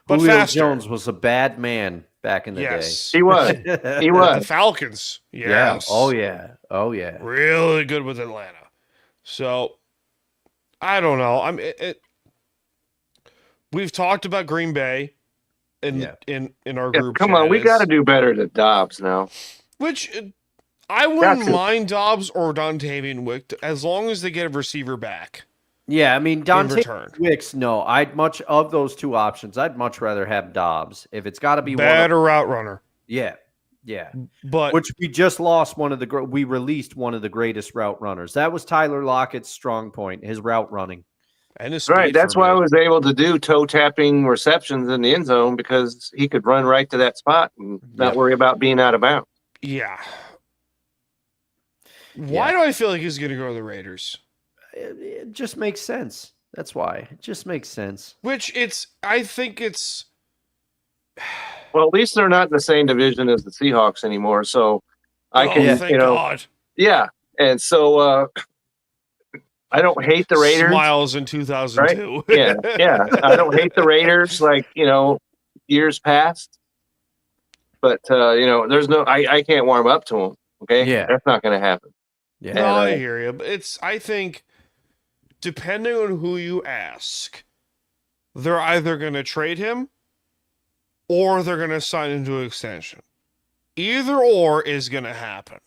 Speaker 5: But
Speaker 4: Julio
Speaker 5: faster.
Speaker 4: Jones was a bad man back in the day.
Speaker 6: He was. He was.
Speaker 5: The Falcons. Yes.
Speaker 4: Yeah. Oh, yeah. Oh, yeah.
Speaker 5: Really good with Atlanta. So, I don't know. We've talked about Green Bay in our group.
Speaker 6: Come on, we got to do better than Dobbs now.
Speaker 5: Which I wouldn't mind Dobbs or Dontavian Wick as long as they get a receiver back.
Speaker 4: Yeah, I mean, Dontavian Wicks, no. I'd much of those two options, I'd much rather have Dobbs. If it's got to be
Speaker 5: better route runner.
Speaker 4: Yeah. Yeah.
Speaker 5: But
Speaker 4: which we just lost we released one of the greatest route runners. That was Tyler Lockett's strong point, his route running.
Speaker 5: And his
Speaker 6: right. That's why I was able to do toe tapping receptions in the end zone because he could run right to that spot and not worry about being out of bounds.
Speaker 5: Yeah. Why do I feel like he's going to go to the Raiders?
Speaker 4: It just makes sense. That's why. It just makes sense.
Speaker 5: I think it's.
Speaker 6: Well, at least they're not in the same division as the Seahawks anymore. So I can,
Speaker 5: thank God.
Speaker 6: Yeah. And so I don't hate the Raiders.
Speaker 5: Smiles in 2002.
Speaker 6: Right? Yeah. I don't hate the Raiders like, years past. But, there's I can't warm up to them. Okay.
Speaker 4: Yeah.
Speaker 6: That's not going to happen.
Speaker 5: Yeah. No, I hear you. But I think, depending on who you ask, they're either going to trade him or they're going to sign into an extension. Either or is going to happen.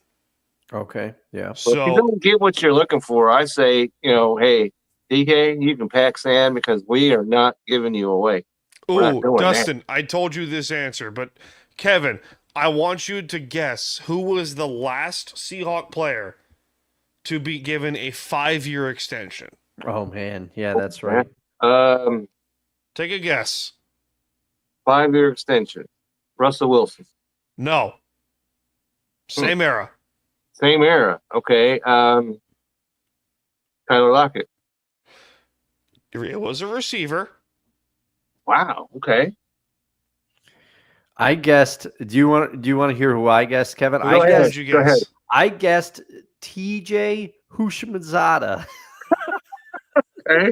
Speaker 4: Okay. Yeah.
Speaker 6: So if you don't get what you're looking for, I say, hey, DK, you can pack sand because we are not giving you away.
Speaker 5: Oh, Dustin, I told you this answer, but Kevin, I want you to guess who was the last Seahawk player to be given a 5-year extension.
Speaker 4: Oh man, yeah, that's right.
Speaker 5: Take a guess.
Speaker 6: 5-year extension. Russell Wilson.
Speaker 5: No. Same era.
Speaker 6: Same era. Okay. Tyler Lockett.
Speaker 5: It was a receiver.
Speaker 6: Wow. Okay.
Speaker 4: I guessed. Do you want to hear who I guessed, Kevin?
Speaker 6: Go ahead.
Speaker 4: I guessed TJ Houshmandzadeh.
Speaker 6: Okay.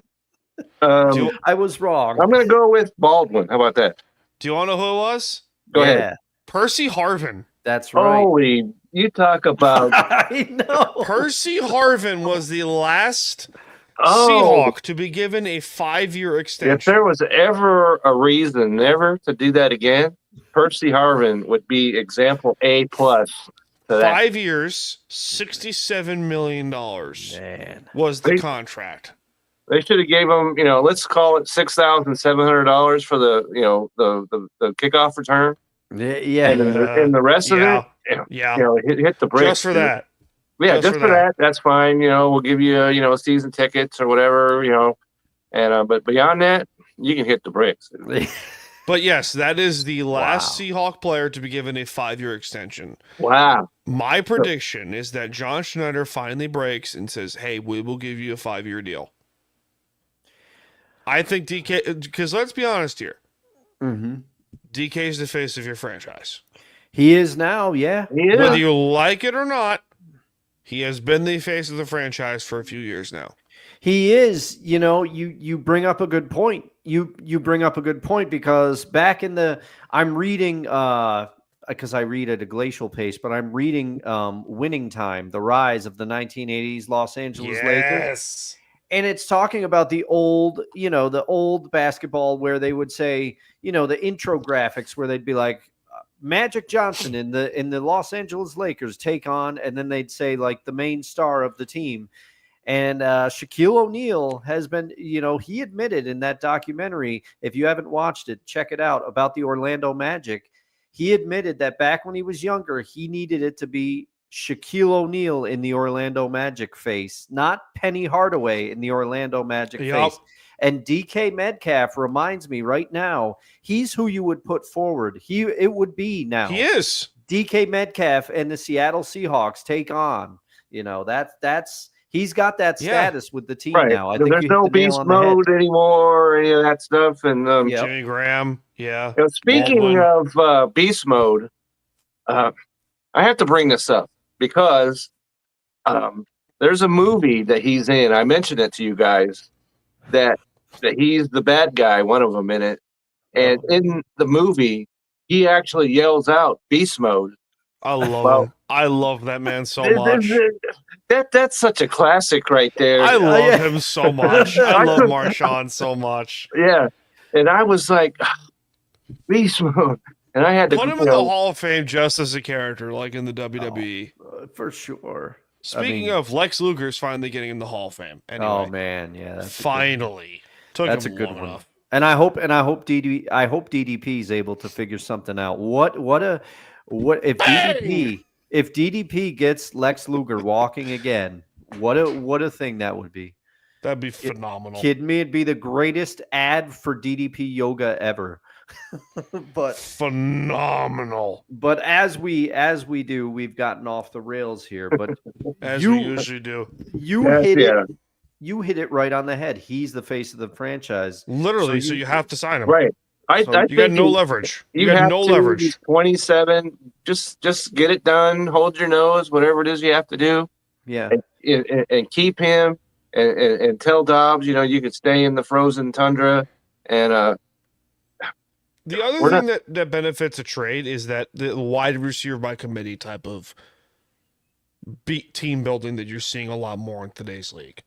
Speaker 4: I was wrong.
Speaker 6: I'm going to go with Baldwin. How about that?
Speaker 5: Do you want to know who it was?
Speaker 6: Go ahead.
Speaker 5: Percy Harvin.
Speaker 4: That's right.
Speaker 6: Holy, you talk about.
Speaker 4: I know.
Speaker 5: Percy Harvin was the last Seahawk to be given a 5-year extension.
Speaker 6: If there was ever a reason never to do that again, Percy Harvin would be example A+.
Speaker 5: 5 years, $67 million was the contract.
Speaker 6: They should have gave him, let's call it $6,700 for the kickoff return.
Speaker 4: Yeah,
Speaker 6: and the rest of it, hit the bricks
Speaker 5: just for that.
Speaker 6: Yeah, just for that. That's fine. We'll give you season tickets or whatever. And but beyond that, you can hit the bricks.
Speaker 5: But yes, that is the last Seahawk player to be given a 5-year extension.
Speaker 6: Wow.
Speaker 5: My prediction is that John Schneider finally breaks and says, "Hey, we will give you a 5-year deal." I think DK, because let's be honest here.
Speaker 4: Mm-hmm.
Speaker 5: DK is the face of your franchise.
Speaker 4: He is now, yeah.
Speaker 5: Whether you like it or not, he has been the face of the franchise for a few years now.
Speaker 4: He is. You bring up a good point. You bring up a good point because back in I'm reading because I read at a glacial pace, but I'm reading Winning Time, The Rise of the 1980s Los Angeles Lakers.
Speaker 5: Yes.
Speaker 4: And it's talking about the old, the old basketball where they would say, the intro graphics where they'd be like, Magic Johnson in the Los Angeles Lakers take on, and then they'd say like the main star of the team. And Shaquille O'Neal has been, he admitted in that documentary, if you haven't watched it, check it out, about the Orlando Magic. He admitted that back when he was younger, he needed it to be Shaquille O'Neal in the Orlando Magic face, not Penny Hardaway in the Orlando Magic face. And DK Metcalf reminds me right now, he's who you would put forward. It would be now.
Speaker 5: He is.
Speaker 4: DK Metcalf and the Seattle Seahawks take on. He's got that status with the team now. I think
Speaker 6: there's no beast mode anymore, any of that stuff. And
Speaker 5: Jimmy Graham, yeah.
Speaker 6: Speaking of beast mode, I have to bring this up because there's a movie that he's in. I mentioned it to you guys that he's the bad guy, one of them in it. And in the movie, he actually yells out beast mode.
Speaker 5: I love him. I love that man so much.
Speaker 6: That's such a classic right there.
Speaker 5: I love him so much. I love Marshawn so much.
Speaker 6: Yeah. And I was like, beast mode. And I had to
Speaker 5: put him in the Hall of Fame just as a character, like in the WWE.
Speaker 4: For sure.
Speaker 5: Speaking of, Lex Luger's finally getting in the Hall of Fame. Anyway,
Speaker 4: oh man, yeah.
Speaker 5: Finally.
Speaker 4: That's a good one. Enough. And I hope DDP is able to figure something out. What if DDP gets Lex Luger walking again? What a thing that would be.
Speaker 5: That'd be phenomenal.
Speaker 4: Kidding me? It'd be the greatest ad for DDP yoga ever. But
Speaker 5: phenomenal.
Speaker 4: But as we do, we've gotten off the rails here. But
Speaker 5: as we usually do,
Speaker 4: you hit it right on the head. He's the face of the franchise.
Speaker 5: Literally, so you have to sign him.
Speaker 6: Right. I
Speaker 5: you got no leverage. You got no leverage.
Speaker 6: He's 27. Just get it done. Hold your nose. Whatever it is you have to do.
Speaker 4: Yeah.
Speaker 6: And keep him and tell Dobbs, you could stay in the frozen tundra. And
Speaker 5: the other thing that benefits a trade is that the wide receiver by committee type of team building that you're seeing a lot more in today's league.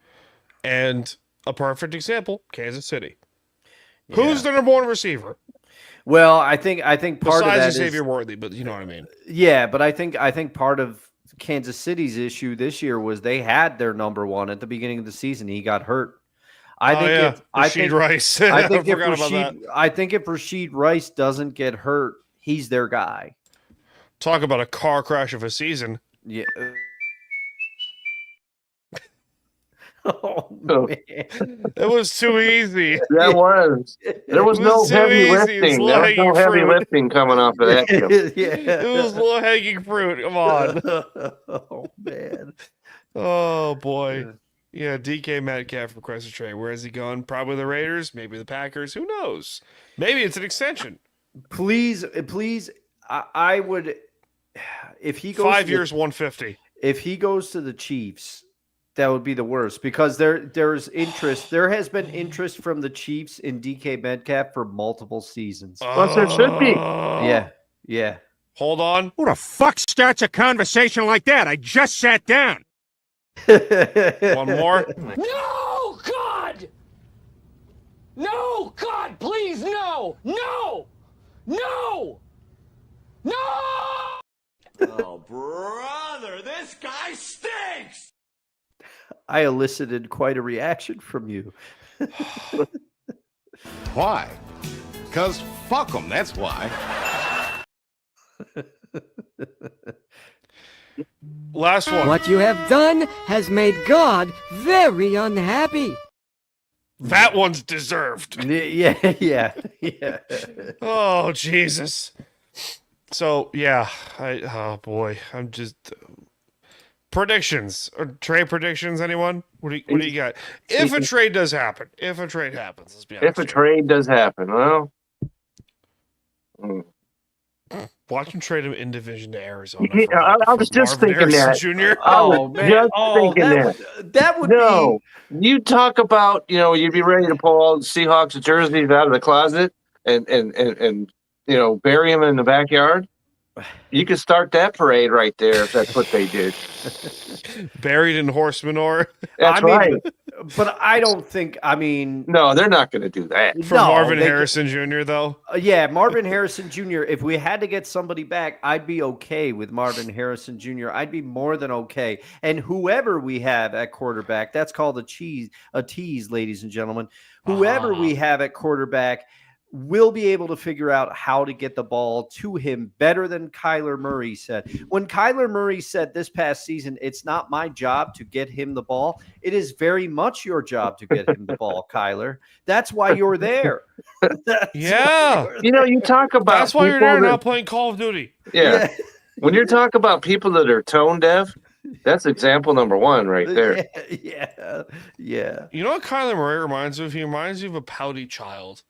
Speaker 5: And a perfect example, Kansas City. Yeah. Who's the number one receiver?
Speaker 4: Well, I think part of that is
Speaker 5: Xavier Worthy, but you know what I mean.
Speaker 4: Yeah, but I think part of Kansas City's issue this year was they had their number one at the beginning of the season. He got hurt. I think
Speaker 5: Rice.
Speaker 4: I think if Rashid Rice doesn't get hurt, he's their guy.
Speaker 5: Talk about a car crash of a season.
Speaker 4: Yeah. Oh man,
Speaker 5: it was too easy.
Speaker 6: That was. There was no heavy lifting. There was no heavy lifting coming off of that.
Speaker 5: It was low hanging fruit. Come on.
Speaker 4: Oh man.
Speaker 5: Oh boy. Yeah, DK Metcalf requests a trade. Where is he going? Probably the Raiders, maybe the Packers. Who knows? Maybe it's an extension.
Speaker 4: Please, I would. If he goes
Speaker 5: 5 years, 150.
Speaker 4: If he goes to the Chiefs, that would be the worst because there's interest. There has been interest from the Chiefs in DK Metcalf for multiple seasons.
Speaker 6: Well, there should be.
Speaker 4: Yeah.
Speaker 5: Hold on.
Speaker 9: Who the fuck starts a conversation like that? I just sat down.
Speaker 5: One more.
Speaker 1: No, God! No, God, please, no! No! No! No!
Speaker 2: Oh, brother, this guy stinks!
Speaker 4: I elicited quite a reaction from you.
Speaker 10: Why? Because fuck them, that's why.
Speaker 5: Last one.
Speaker 7: What you have done has made God very unhappy.
Speaker 5: That one's deserved.
Speaker 4: Yeah.
Speaker 5: Oh, Jesus. So, yeah. Oh, boy. I'm just... predictions. Or trade predictions, anyone? What do you got? If a trade does happen. If a trade happens, let's be honest.
Speaker 6: If a trade does happen, well...
Speaker 5: Watch him trade him in division to Arizona.
Speaker 6: Yeah, I was just thinking that.
Speaker 5: Junior.
Speaker 4: That would
Speaker 6: be. You talk about, you'd be ready to pull all the Seahawks jerseys out of the closet and bury them in the backyard. You could start that parade right there if that's what they did.
Speaker 5: Buried in horse manure.
Speaker 6: That's right.
Speaker 4: But I don't think. I mean,
Speaker 6: No, they're not going to do that.
Speaker 5: For Marvin Harrison Jr., though?
Speaker 4: Yeah, Marvin Harrison Jr. If we had to get somebody back, I'd be okay with Marvin Harrison Jr. I'd be more than okay. And whoever we have at quarterback, that's called a tease, ladies and gentlemen. Whoever we have at quarterback will be able to figure out how to get the ball to him better than Kyler Murray said. When Kyler Murray said this past season, it's not my job to get him the ball. It is very much your job to get him the ball, Kyler. That's why you're there.
Speaker 5: Yeah.
Speaker 6: You talk about
Speaker 5: that's why you're there not playing Call of Duty.
Speaker 6: Yeah. When you're talking about people that are tone deaf, that's example number one right there.
Speaker 4: Yeah.
Speaker 5: You know what Kyler Murray reminds me of? He reminds me of a pouty child.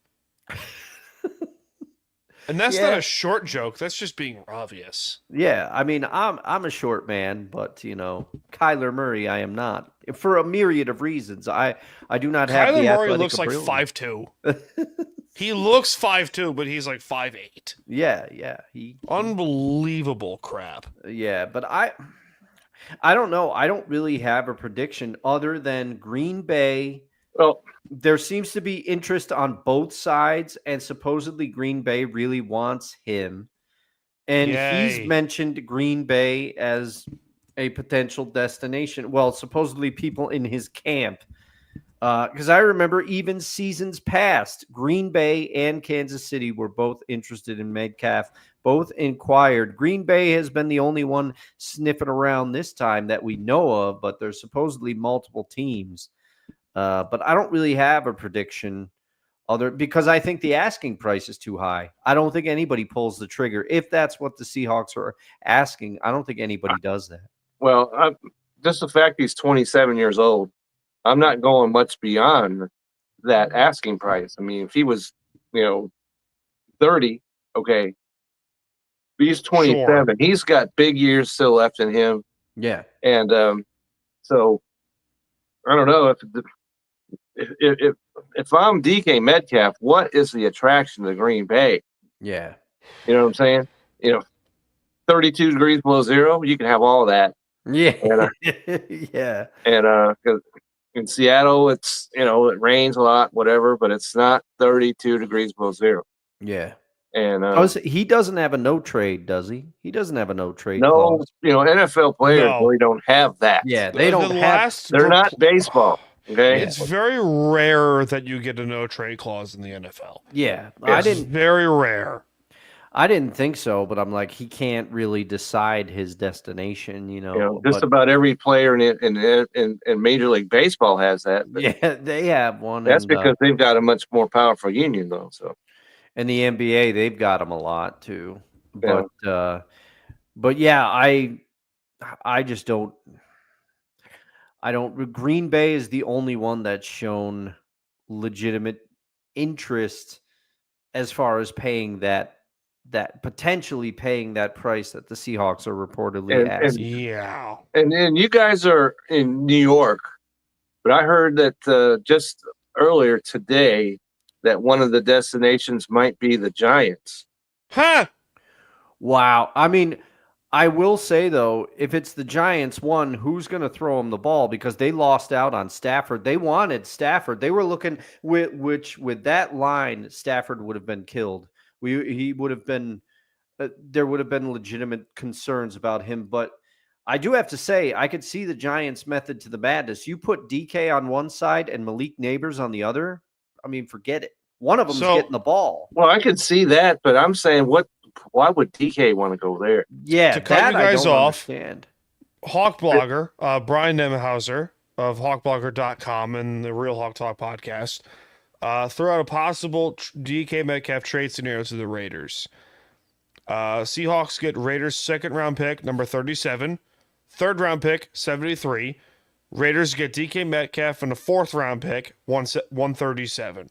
Speaker 5: And that's not a short joke. That's just being obvious.
Speaker 4: Yeah, I mean, I'm a short man, but Kyler Murray, I am not for a myriad of reasons. I do not have.
Speaker 5: Kyler
Speaker 4: the
Speaker 5: Murray looks
Speaker 4: ability.
Speaker 5: like 5'2". He looks 5'2", but he's like 5'8".
Speaker 4: Yeah.
Speaker 5: Unbelievable crap.
Speaker 4: Yeah, but I don't know. I don't really have a prediction other than Green Bay.
Speaker 6: Well,
Speaker 4: there seems to be interest on both sides, and supposedly Green Bay really wants him. And he's mentioned Green Bay as a potential destination. Well, supposedly people in his camp. Because I remember even seasons past, Green Bay and Kansas City were both interested in Metcalf, both inquired. Green Bay has been the only one sniffing around this time that we know of, but there's supposedly multiple teams. But I don't really have a prediction because I think the asking price is too high. I don't think anybody pulls the trigger. If that's what the Seahawks are asking, I don't think anybody does that.
Speaker 6: Well, just the fact he's 27 years old, I'm not going much beyond that asking price. I mean, if he was, 30, okay. He's 27. Sure. He's got big years still left in him.
Speaker 4: Yeah.
Speaker 6: And so I don't know if I'm DK Metcalf, what is the attraction to Green Bay?
Speaker 4: Yeah.
Speaker 6: You know what I'm saying? 32 degrees below zero, you can have all of that.
Speaker 4: Yeah.
Speaker 6: And,
Speaker 4: yeah.
Speaker 6: And 'cause in Seattle, it's, it rains a lot, whatever, but it's not 32 degrees below zero.
Speaker 4: Yeah.
Speaker 6: And
Speaker 4: he doesn't have a no trade, does he? He doesn't have a no trade.
Speaker 6: No,
Speaker 4: clause.
Speaker 6: NFL players really don't have that.
Speaker 4: Yeah, they don't have.
Speaker 6: They're not baseball. Okay,
Speaker 5: it's very rare that you get a no trade clause in the NFL.
Speaker 4: Yeah,
Speaker 5: it's very rare.
Speaker 4: I didn't think so, but I'm like, he can't really decide his destination.
Speaker 6: Just about every player in Major League Baseball has that.
Speaker 4: Yeah, they have one.
Speaker 6: That's because they've got a much more powerful union, though. So,
Speaker 4: and the NBA, they've got them a lot too. But yeah, I just don't. Green Bay is the only one that's shown legitimate interest as far as paying that potentially paying that price that the Seahawks are reportedly asking.
Speaker 6: And you guys are in New York, but I heard that just earlier today that one of the destinations might be the Giants.
Speaker 5: Huh?
Speaker 4: Wow. I mean, I will say, though, if it's the Giants, who's going to throw them the ball? Because they lost out on Stafford. They wanted Stafford. They were looking, with that line, Stafford would have been killed. He would have been, there would have been legitimate concerns about him. But I do have to say, I could see the Giants' method to the madness. You put DK on one side and Malik Neighbors on the other. I mean, forget it. One of them is getting the ball.
Speaker 6: Well, I could see that, but I'm saying why would DK want to go there?
Speaker 4: Yeah,
Speaker 5: to cut you guys off,
Speaker 4: understand.
Speaker 5: Hawk Blogger, Brian Nemhauser of hawkblogger.com and the Real Hawk Talk podcast threw out a possible DK Metcalf trade scenario to the Raiders. Seahawks get Raiders' second-round pick, number 37, third-round pick, 73. Raiders get DK Metcalf and a fourth-round pick, 137.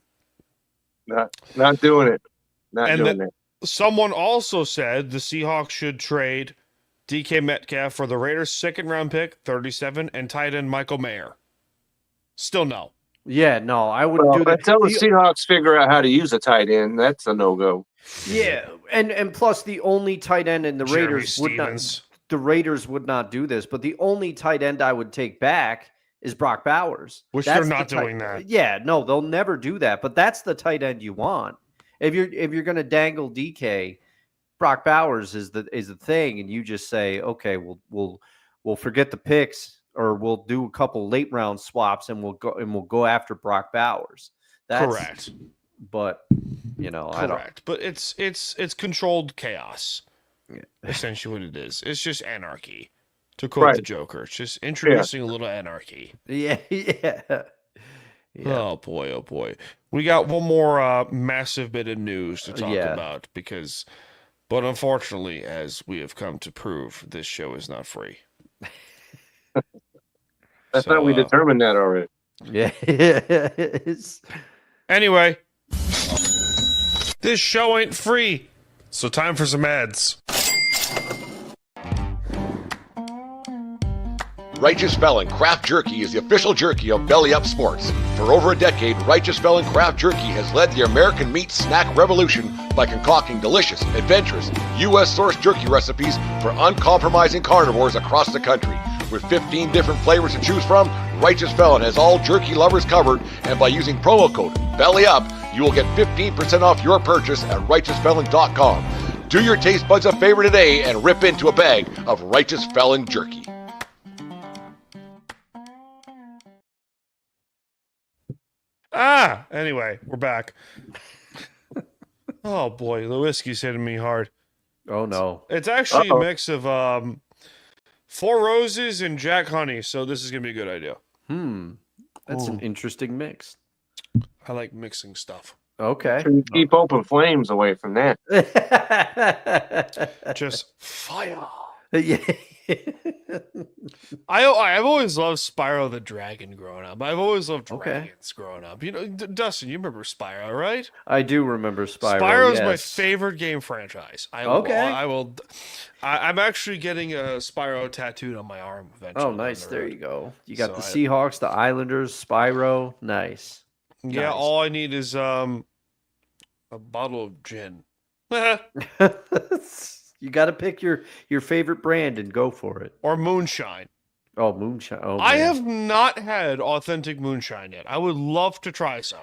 Speaker 6: Not doing it. Not doing it.
Speaker 5: Someone also said the Seahawks should trade DK Metcalf for the Raiders' second-round pick, 37, and tight end Michael Mayer. Still no.
Speaker 4: Yeah, no, I wouldn't do that.
Speaker 6: Until the Seahawks figure out how to use a tight end, that's a no-go.
Speaker 4: Yeah, and plus the only tight end in the Raiders would not do this, but the only tight end I would take back is Brock Bowers.
Speaker 5: Which they're not doing that.
Speaker 4: Yeah, no, they'll never do that, but that's the tight end you want. If you're going to dangle DK, Brock Bowers is the thing, and you just say, okay, we'll forget the picks, or we'll do a couple late round swaps, and we'll go after Brock Bowers. That's
Speaker 5: correct.
Speaker 4: But
Speaker 5: correct. But it's controlled chaos. Yeah. Essentially, what it is. It's just anarchy. To quote the Joker, it's just introducing a little anarchy.
Speaker 4: Yeah.
Speaker 5: Oh boy. We got one more massive bit of news to talk about but unfortunately, as we have come to prove, this show is not free.
Speaker 6: I thought we determined that already.
Speaker 4: Yeah.
Speaker 5: Anyway, this show ain't free, so time for some ads.
Speaker 10: Righteous Felon Craft Jerky is the official jerky of Belly Up Sports. For over a decade, Righteous Felon Craft Jerky has led the American meat snack revolution by concocting delicious, adventurous, U.S.-sourced jerky recipes for uncompromising carnivores across the country. With 15 different flavors to choose from, Righteous Felon has all jerky lovers covered, and by using promo code BELLYUP, you will get 15% off your purchase at RighteousFelon.com. Do your taste buds a favor today and rip into a bag of Righteous Felon jerky.
Speaker 5: Anyway, we're back. Oh boy, the whiskey's hitting me hard.
Speaker 4: Oh no.
Speaker 5: It's actually a mix of Four Roses and Jack Honey, so this is gonna be a good idea.
Speaker 4: That's an interesting mix.
Speaker 5: I like mixing stuff.
Speaker 4: Okay.
Speaker 6: So you keep open flames away from that.
Speaker 5: Just fire.
Speaker 4: Yeah.
Speaker 5: I've always loved Spyro the Dragon growing up. I've always loved dragons growing up. You know, Dustin, you remember Spyro, right?
Speaker 4: I do remember Spyro.
Speaker 5: Spyro's my favorite game franchise.
Speaker 4: I'm
Speaker 5: actually getting a Spyro tattooed on my arm eventually.
Speaker 4: Oh, nice. There you go. You got the Seahawks, the Islanders, Spyro. Nice.
Speaker 5: Yeah,
Speaker 4: nice.
Speaker 5: All I need is a bottle of gin.
Speaker 4: You got to pick your favorite brand and go for it.
Speaker 5: Or moonshine.
Speaker 4: Oh, moonshine. Oh,
Speaker 5: I have not had authentic moonshine yet. I would love to try some.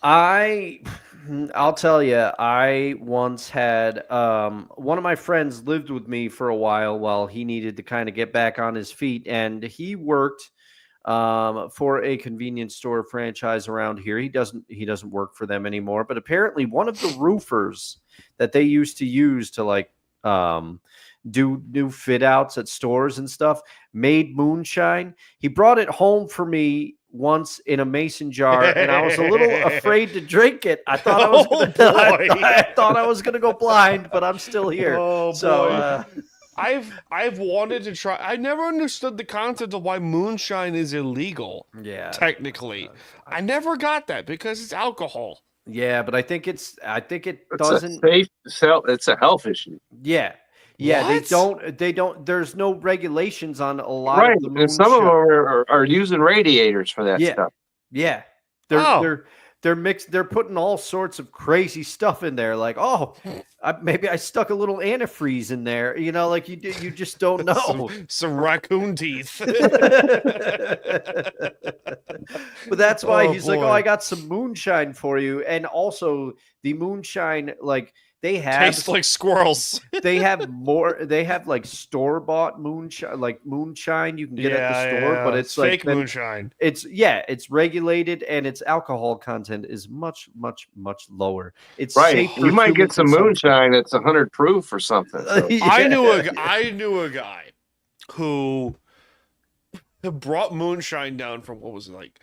Speaker 4: I'll tell you, I once had one of my friends lived with me for a while he needed to kind of get back on his feet, and he worked for a convenience store franchise around here. He doesn't work for them anymore, but apparently one of the roofers that they used to use to like do new fit outs at stores and stuff made moonshine. He brought it home for me once in a mason jar, and I was a little afraid to drink it. I thought I was gonna go blind, but I'm still here.
Speaker 5: Oh, so I've wanted to try. I never understood the concept of why moonshine is illegal.
Speaker 4: Yeah,
Speaker 5: technically, I never got that because it's alcohol.
Speaker 4: Yeah, but I think it doesn't.
Speaker 6: It's a health issue.
Speaker 4: Yeah. Yeah,
Speaker 5: what?
Speaker 4: they don't. There's no regulations on a lot of the moonshine.
Speaker 6: And some of them are using radiators for that stuff.
Speaker 4: Yeah, they're mixed. They're putting all sorts of crazy stuff in there. Like, maybe I stuck a little antifreeze in there. You know, like you just don't know.
Speaker 5: some raccoon teeth.
Speaker 4: But that's why he's like, I got some moonshine for you, and also the moonshine, like. They have
Speaker 5: tastes like squirrels.
Speaker 4: They have like store-bought moonshine, like moonshine you can get at the store, but it's
Speaker 5: fake
Speaker 4: like
Speaker 5: moonshine.
Speaker 4: It's regulated, and its alcohol content is much, much, much lower. It's
Speaker 6: right. You might get some moonshine that's 100 proof or something. So.
Speaker 4: Yeah.
Speaker 5: I knew a guy who brought moonshine down from what was it, like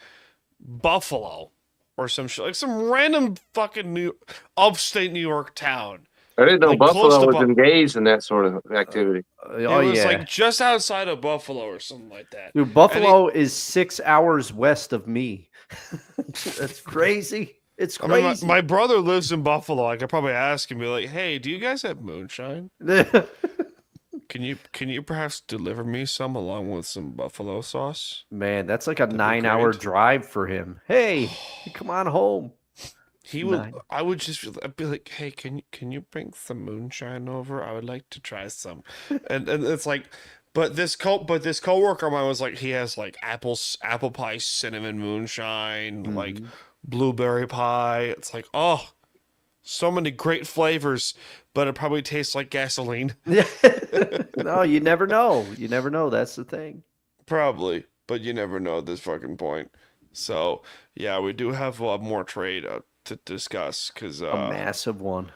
Speaker 5: Buffalo. Or some shit, like some random fucking upstate New York town.
Speaker 6: I didn't know Buffalo was engaged in that sort of activity.
Speaker 5: It was like just outside of Buffalo or something like that.
Speaker 4: Dude, Buffalo is 6 hours west of me. That's crazy. It's crazy.
Speaker 5: I mean, my brother lives in Buffalo. I could probably ask him, be like, "Hey, do you guys have moonshine?" Can you perhaps deliver me some along with some buffalo sauce?
Speaker 4: Man, that's like a 9-hour drive for him. Hey, come on home.
Speaker 5: He would. I would just. I'd be like, hey, can you bring some moonshine over? I would like to try some. And it's like, but this coworker of mine was like, he has like apple pie, cinnamon moonshine, like blueberry pie. It's like, oh, so many great flavors, but it probably tastes like gasoline.
Speaker 4: No, you never know. You never know. That's the thing.
Speaker 5: Probably, but you never know at this fucking point. So yeah, we do have more trade to discuss because
Speaker 4: a massive one.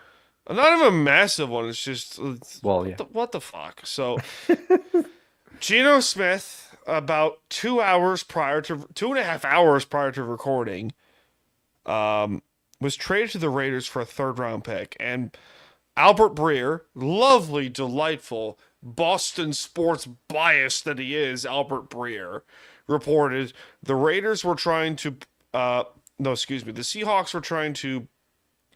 Speaker 5: Not even a massive one. It's just what the fuck. So Geno Smith, about 2.5 hours prior to recording, was traded to the Raiders for a 3rd-round pick, and Albert Breer, lovely, delightful Boston sports bias that he is, Albert Breer, reported the Raiders were trying to. The Seahawks were trying to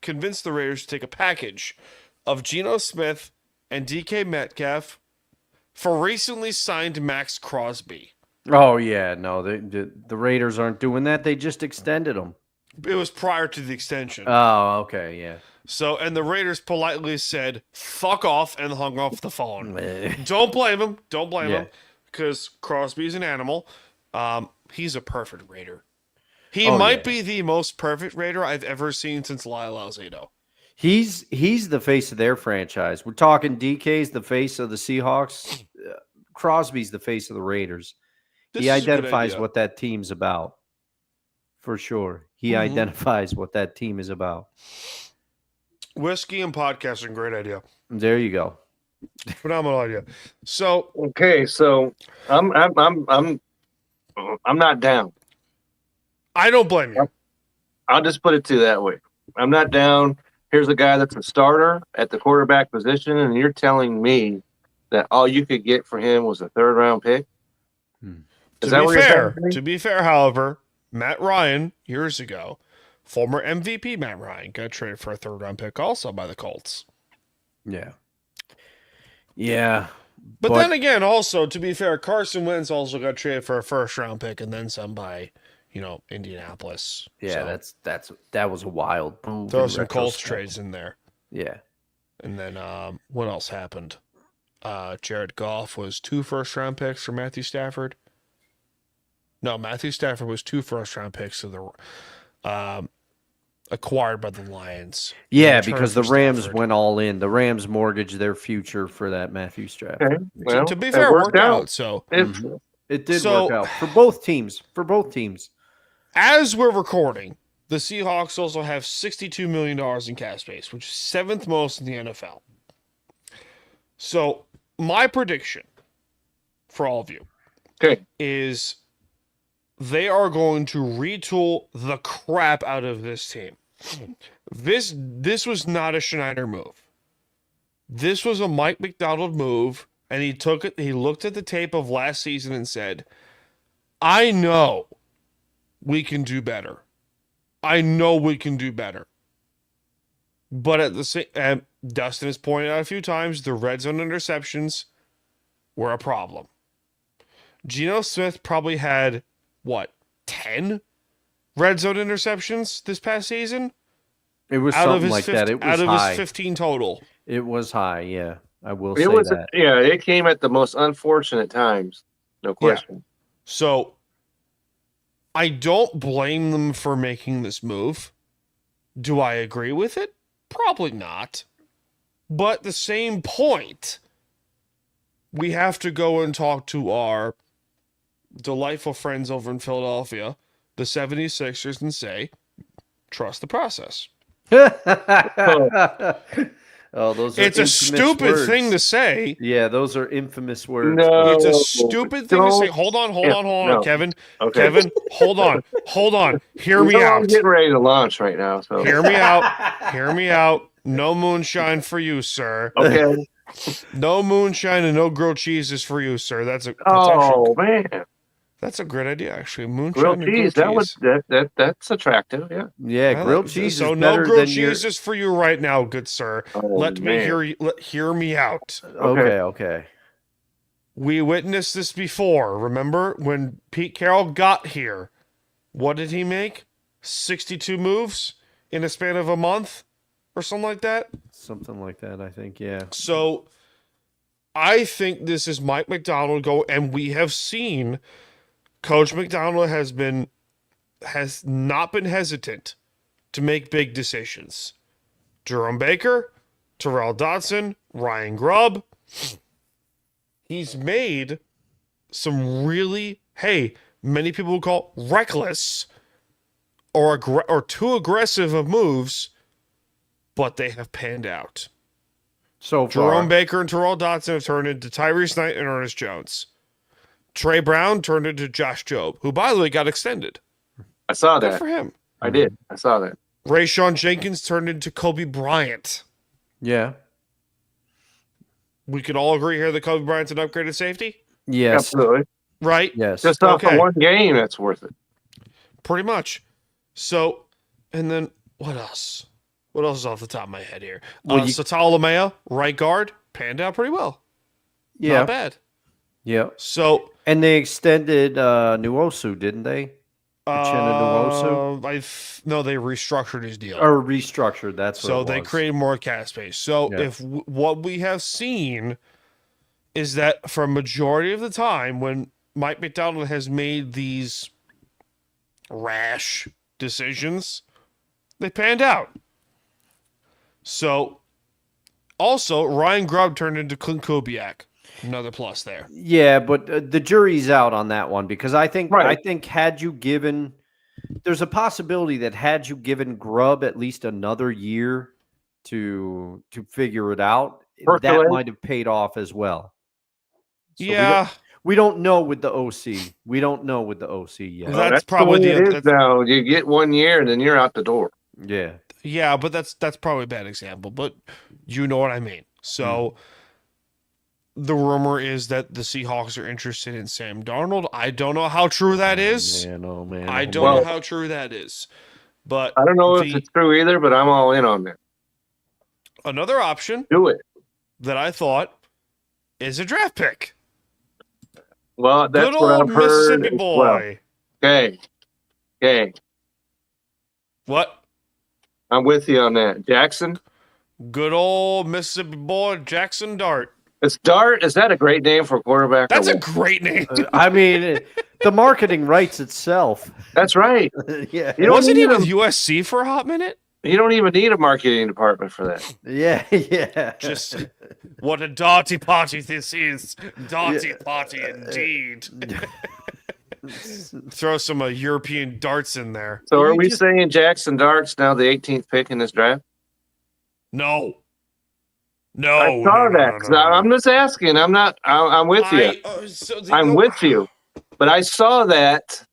Speaker 5: convince the Raiders to take a package of Geno Smith and DK Metcalf for recently signed Max Crosby.
Speaker 4: Oh, yeah. No, the Raiders aren't doing that. They just extended them.
Speaker 5: It was prior to the extension.
Speaker 4: Oh, okay, yeah.
Speaker 5: So, and the Raiders politely said, fuck off, and hung off the phone. Don't blame him. Don't blame him. Because Crosby's an animal. He's a perfect Raider. He might be the most perfect Raider I've ever seen since Lyle Alzado.
Speaker 4: He's the face of their franchise. We're talking DK's the face of the Seahawks. Crosby's the face of the Raiders. He identifies what that team's about. For sure. He identifies what that team is about.
Speaker 5: Whiskey and podcasting, great idea.
Speaker 4: There you go.
Speaker 5: Phenomenal idea. So
Speaker 6: okay, so I'm not down.
Speaker 5: I don't blame you.
Speaker 6: I'll just put it to you that way. I'm not down. Here's a guy that's a starter at the quarterback position, and you're telling me that all you could get for him was a 3rd-round pick?
Speaker 5: To be fair, however, Matt Ryan, years ago, former MVP Matt Ryan, got traded for a 3rd-round pick also by the Colts.
Speaker 4: Yeah. Yeah.
Speaker 5: But then again, also, to be fair, Carson Wentz also got traded for a 1st-round pick and then some by, Indianapolis.
Speaker 4: Yeah, so that was a wild move.
Speaker 5: Throw some Colts trades in there.
Speaker 4: Yeah.
Speaker 5: And then what else happened? Jared Goff was 2 1st-round picks for Matthew Stafford. No, Matthew Stafford was 2 1st-round picks to the acquired by the Lions.
Speaker 4: Yeah, because the Rams went all in. The Rams mortgaged their future for that Matthew Stafford.
Speaker 6: Okay. Well,
Speaker 5: to be fair, it worked out. So
Speaker 4: it did work out for both teams.
Speaker 5: As we're recording, the Seahawks also have $62 million in cap space, which is 7th most in the NFL. So my prediction for all of you is they are going to retool the crap out of this team. This was not a Schneider move. This was a Mike McDonald move, and he took it. He looked at the tape of last season and said, I know we can do better. I know we can do better. But at the same, Dustin has pointed out a few times, the red zone interceptions were a problem. Geno Smith probably had, 10 red zone interceptions this past season?
Speaker 4: It was something like that. It was
Speaker 5: out of
Speaker 4: high.
Speaker 5: his 15 total.
Speaker 4: It was high, yeah. I will say that.
Speaker 6: Yeah, it came at the most unfortunate times. No question.
Speaker 5: Yeah. So I don't blame them for making this move. Do I agree with it? Probably not. But the same point, we have to go and talk to our delightful friends over in Philadelphia, the 76ers, and say, trust the process.
Speaker 4: Oh, those are
Speaker 5: it's a stupid
Speaker 4: words.
Speaker 5: thing to say.
Speaker 4: Yeah, those are infamous words.
Speaker 6: No,
Speaker 5: it's a stupid thing to say. Hold on, Kevin. Okay. Kevin, hold on. Hear me out.
Speaker 6: I'm getting ready to launch right now. So
Speaker 5: hear me out. No moonshine for you, sir.
Speaker 6: Okay.
Speaker 5: No moonshine and no grilled cheeses for you, sir. That's
Speaker 6: man.
Speaker 5: That's a great idea, actually. Moonshine
Speaker 6: grilled
Speaker 5: and
Speaker 6: cheese.
Speaker 5: grilled cheese.
Speaker 6: That's attractive. Yeah.
Speaker 4: Yeah, grilled cheese.
Speaker 5: So
Speaker 4: is
Speaker 5: no
Speaker 4: better
Speaker 5: grilled
Speaker 4: than
Speaker 5: cheese is for you right now, good sir. Let me hear me out.
Speaker 4: Okay.
Speaker 5: We witnessed this before. Remember when Pete Carroll got here? What did he make? 62 moves in a span of a month or something like that?
Speaker 4: Something like that, I think, yeah.
Speaker 5: So I think this is Mike Macdonald go, and we have seen Coach Macdonald has not been hesitant to make big decisions. Jerome Baker, Terrell Dodson, Ryan Grubb. He's made some really, many people would call reckless or too aggressive of moves, but they have panned out.
Speaker 4: So far.
Speaker 5: Jerome Baker and Terrell Dodson have turned into Tyrese Knight and Ernest Jones. Trey Brown turned into Josh Jobe, who, by the way, got extended.
Speaker 6: I saw that.
Speaker 5: Good for him.
Speaker 6: I did. I saw that.
Speaker 5: Rayshawn Jenkins turned into Kobe Bryant.
Speaker 4: Yeah.
Speaker 5: We could all agree here that Kobe Bryant's an upgraded safety?
Speaker 4: Yes.
Speaker 6: Absolutely.
Speaker 5: Right?
Speaker 4: Yes.
Speaker 6: Just off of one game, that's worth it.
Speaker 5: Pretty much. So, and then what else? What else is off the top of my head here? Satao Lamea, right guard, panned out pretty well.
Speaker 4: Yeah.
Speaker 5: Not bad.
Speaker 4: Yeah.
Speaker 5: So,
Speaker 4: and they extended Nuosu, didn't they? Uchenna Nuosu?
Speaker 5: No, they restructured his deal.
Speaker 4: Or restructured, that's what
Speaker 5: So
Speaker 4: it
Speaker 5: they
Speaker 4: was.
Speaker 5: created more cap space. So
Speaker 4: Yeah.
Speaker 5: if what we have seen is that for a majority of the time when Mike Macdonald has made these rash decisions, they panned out. So also Ryan Grubb turned into Clint Kubiak. Another plus there.
Speaker 4: Yeah, but the jury's out on that one because I think had you given, there's a possibility that had you given Grubb at least another year to figure it out, that might have paid off as well. So
Speaker 5: yeah,
Speaker 4: we don't know with the OC. We don't know with the OC yet.
Speaker 5: That's probably
Speaker 6: the way it is now. You get 1 year and then you're out the door.
Speaker 4: Yeah.
Speaker 5: Yeah, but that's probably a bad example, but you know what I mean. So the rumor is that the Seahawks are interested in Sam Darnold. I don't know how true that is.
Speaker 4: Man.
Speaker 5: I don't know how true that is. But
Speaker 6: I don't know if it's true either, but I'm all in on that.
Speaker 5: Another option that I thought is a draft pick.
Speaker 6: Well, that's
Speaker 5: Good
Speaker 6: what
Speaker 5: old
Speaker 6: I've heard.
Speaker 5: Mississippi boy.
Speaker 6: Well. Okay.
Speaker 5: What?
Speaker 6: I'm with you on that. Jackson?
Speaker 5: Good old Mississippi boy, Jackson Dart.
Speaker 6: Is Dart, is that a great name for a quarterback?
Speaker 5: That's a great name.
Speaker 4: I mean, the marketing writes itself.
Speaker 6: That's right.
Speaker 4: Yeah.
Speaker 5: Wasn't he with USC for a hot minute?
Speaker 6: You don't even need a marketing department for that.
Speaker 4: Yeah.
Speaker 5: Just what a darty party this is. Darty party indeed. Throw some European darts in there.
Speaker 6: So are we saying Jackson Dart's now the 18th pick in this draft?
Speaker 5: No.
Speaker 6: I saw that.
Speaker 5: No.
Speaker 6: I'm just asking. I'm with you. I'm with you. But I saw that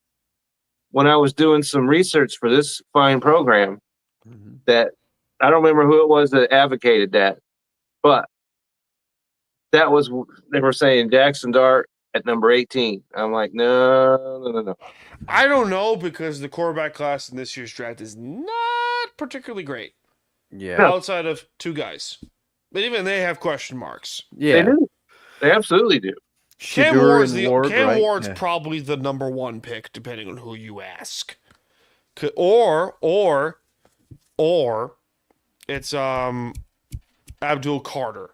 Speaker 6: when I was doing some research for this fine program that I don't remember who it was that advocated that, but that was, they were saying Jackson Dart at number 18. I'm like, no.
Speaker 5: I don't know because the quarterback class in this year's draft is not particularly great.
Speaker 4: Yeah.
Speaker 5: Outside of two guys. But even they have question marks.
Speaker 4: Yeah.
Speaker 6: They do. They absolutely do.
Speaker 5: Cam Ward's probably the number one pick, depending on who you ask. Or it's Abdul Carter.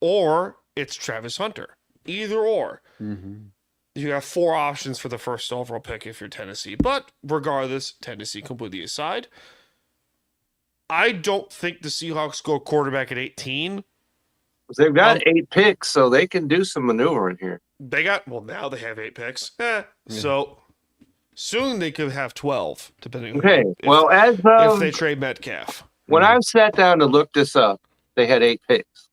Speaker 5: Or it's Travis Hunter. Either or. You have four options for the first overall pick if you're Tennessee. But regardless, Tennessee completely aside, I don't think the Seahawks go quarterback at 18.
Speaker 6: They've got 8 picks, so they can do some maneuvering here.
Speaker 5: Now they have 8 picks. So soon they could have 12, depending
Speaker 6: on
Speaker 5: if they trade Metcalf.
Speaker 6: When I've sat down to look this up, they had 8 picks.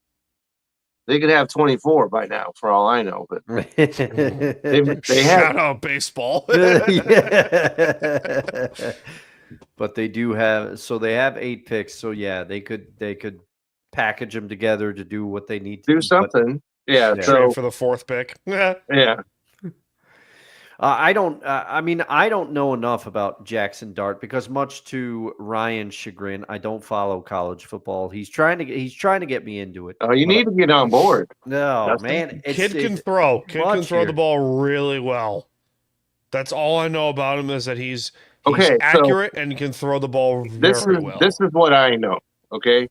Speaker 6: They could have 24 by now, for all I know. But they
Speaker 5: shout out baseball.
Speaker 4: But they do have, so they have 8 picks. So yeah, they could package them together to do what they need to
Speaker 6: do something. So
Speaker 5: for the 4th pick.
Speaker 6: Yeah.
Speaker 4: I don't. I don't know enough about Jackson Dart because, much to Ryan's chagrin, I don't follow college football. He's trying to get me into it.
Speaker 6: Oh, you need to get on board.
Speaker 4: No, man,
Speaker 5: Kid can throw
Speaker 4: here.
Speaker 5: the ball really well. That's all I know about him is that he's
Speaker 6: Okay,
Speaker 5: accurate and can throw the ball very well.
Speaker 6: This is what I know. Okay,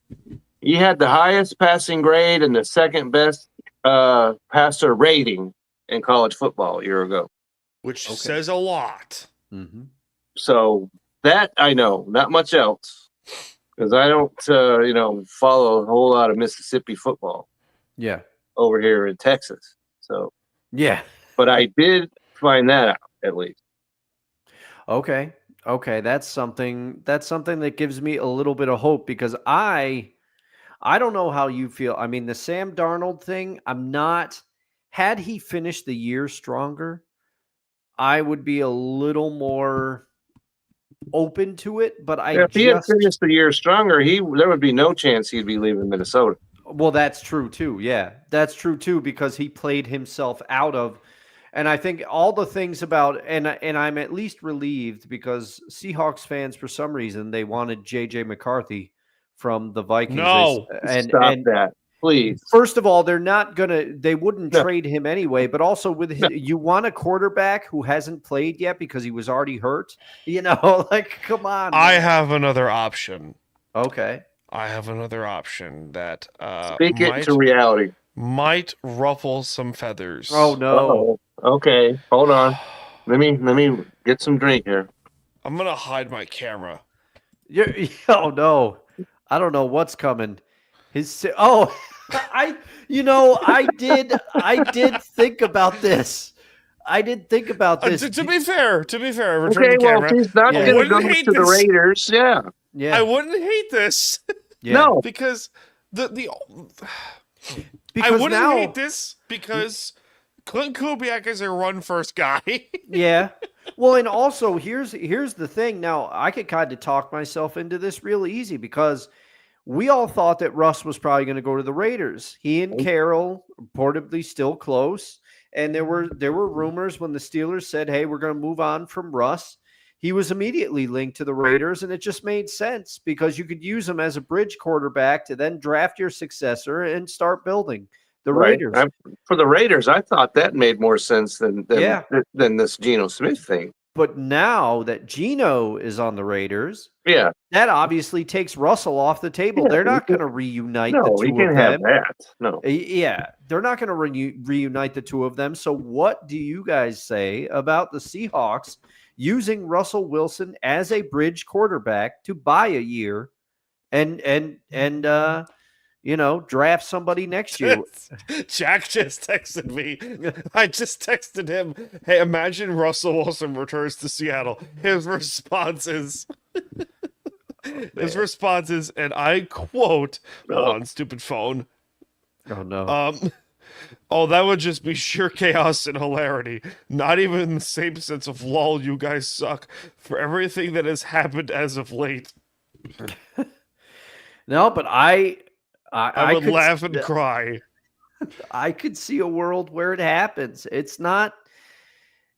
Speaker 6: he had the highest passing grade and the second best passer rating in college football a year ago.
Speaker 5: Which says a lot.
Speaker 4: Mm-hmm.
Speaker 6: So that I know, not much else, because I don't, follow a whole lot of Mississippi football.
Speaker 4: Yeah,
Speaker 6: over here in Texas. So
Speaker 4: yeah,
Speaker 6: but I did find that out at least.
Speaker 4: Okay, that's something that gives me a little bit of hope because I don't know how you feel. I mean, the Sam Darnold thing, I'm not. Had he finished the year stronger, I would be a little more open to it, but
Speaker 6: if he had finished the year stronger, there would be no chance he'd be leaving Minnesota.
Speaker 4: Well, that's true too. Yeah, that's true too because he played himself out of, and I think all the things about, and I'm at least relieved because Seahawks fans, for some reason, they wanted J.J. McCarthy from the Vikings.
Speaker 6: No, stop that. Please.
Speaker 4: First of all, they wouldn't trade him anyway, but also you want a quarterback who hasn't played yet because he was already hurt, come on. Man.
Speaker 5: I have another option.
Speaker 4: Okay.
Speaker 5: I have another option that
Speaker 6: speak it to reality.
Speaker 5: Might ruffle some feathers.
Speaker 4: Oh no.
Speaker 6: Uh-oh. Okay, hold on. Let me get some drink here.
Speaker 5: I'm going to hide my camera.
Speaker 4: Oh no. I don't know what's coming. I did think about this.
Speaker 5: To be fair,
Speaker 6: okay, well, if he's not going to go to the Raiders, yeah.
Speaker 4: Yeah.
Speaker 5: I wouldn't hate this.
Speaker 4: Yeah.
Speaker 6: No,
Speaker 5: because
Speaker 4: because
Speaker 5: I wouldn't hate this because Clint Kubiak is a run first guy.
Speaker 4: Yeah. Well, and also here's the thing. Now I could kind of talk myself into this real easy because we all thought that Russ was probably going to go to the Raiders. He and Carroll reportedly still close. And there were rumors when the Steelers said, hey, we're going to move on from Russ. He was immediately linked to the Raiders, and it just made sense because you could use him as a bridge quarterback to then draft your successor and start building the Raiders.
Speaker 6: For the Raiders, I thought that made more sense than this Geno Smith thing.
Speaker 4: But now that Geno is on the Raiders, that obviously takes Russell off the table. They're not going to reunite the two of them.
Speaker 6: No, he can't have that. No.
Speaker 4: Yeah, they're not going to reunite the two of them. So what do you guys say about the Seahawks using Russell Wilson as a bridge quarterback to buy a year and draft somebody next year?
Speaker 5: Jack just texted me. I just texted him, hey, imagine Russell Wilson returns to Seattle. His response is, and I quote, on stupid phone.
Speaker 4: Oh, no.
Speaker 5: Oh, that would just be sheer chaos and hilarity. Not even in the same sense of lol, you guys suck for everything that has happened as of late.
Speaker 4: No, but I
Speaker 5: would laugh and cry.
Speaker 4: I could see a world where it happens. It's not.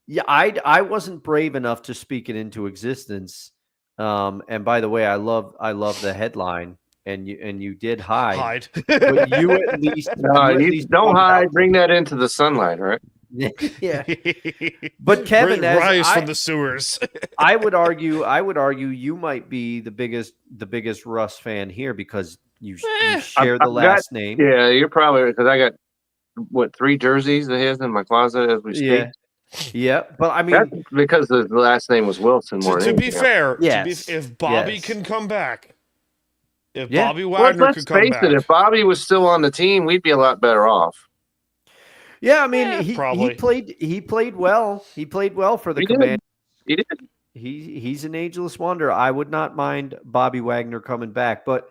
Speaker 4: Yeah, I wasn't brave enough to speak it into existence. And by the way, I love the headline. And you did hide. But you at least
Speaker 6: don't hide. Bring that into the sunlight, right?
Speaker 4: Yeah. But Kevin,
Speaker 5: rise from the sewers.
Speaker 4: I would argue you might be the biggest Russ fan here because you share the last name.
Speaker 6: Yeah, you're probably, because I got 3 jerseys of his in my closet as we speak.
Speaker 4: Yeah, but I mean,
Speaker 6: that's because the last name was Wilson.
Speaker 5: To be fair, if Bobby can come back. If Bobby Wagner could come back.
Speaker 6: If Bobby was still on the team, we'd be a lot better off.
Speaker 4: Yeah, I mean, he played well. He played well for the Commanders.
Speaker 6: He did.
Speaker 4: He's an ageless wonder. I would not mind Bobby Wagner coming back, but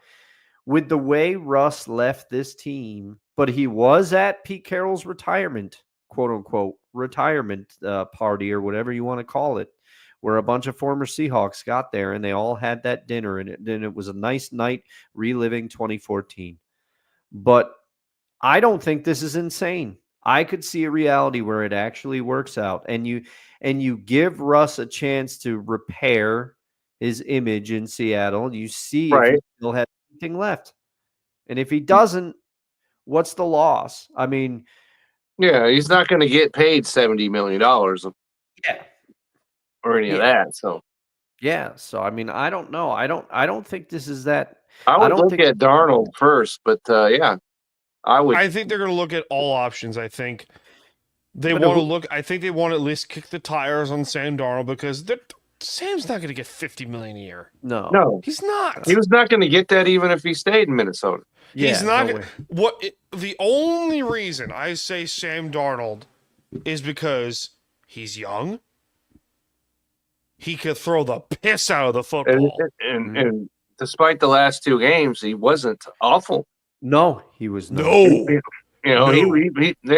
Speaker 4: with the way Russ left this team, but he was at Pete Carroll's retirement, quote unquote, retirement party or whatever you want to call it, where a bunch of former Seahawks got there and they all had that dinner and it was a nice night reliving 2014. But I don't think this is insane. I could see a reality where it actually works out, and you give Russ a chance to repair his image in Seattle. You see if he still has anything left, and if he doesn't, what's the loss? I mean,
Speaker 6: yeah, he's not going to get paid $70 million or any of that. So
Speaker 4: so I mean, I don't know. I don't think this is that.
Speaker 6: I would
Speaker 4: don't
Speaker 6: look at Darnold first, but I would.
Speaker 5: I think they're going to look at all options. I think they want to look. I think they want to at least kick the tires on Sam Darnold because Sam's not going to get $50 million a year.
Speaker 4: No,
Speaker 5: he's not.
Speaker 6: He was not going to get that even if he stayed in Minnesota.
Speaker 5: He's not. The only reason I say Sam Darnold is because he's young. He could throw the piss out of the football.
Speaker 6: And despite the last 2 games, he wasn't awful.
Speaker 4: No, he was not.
Speaker 5: No.
Speaker 6: They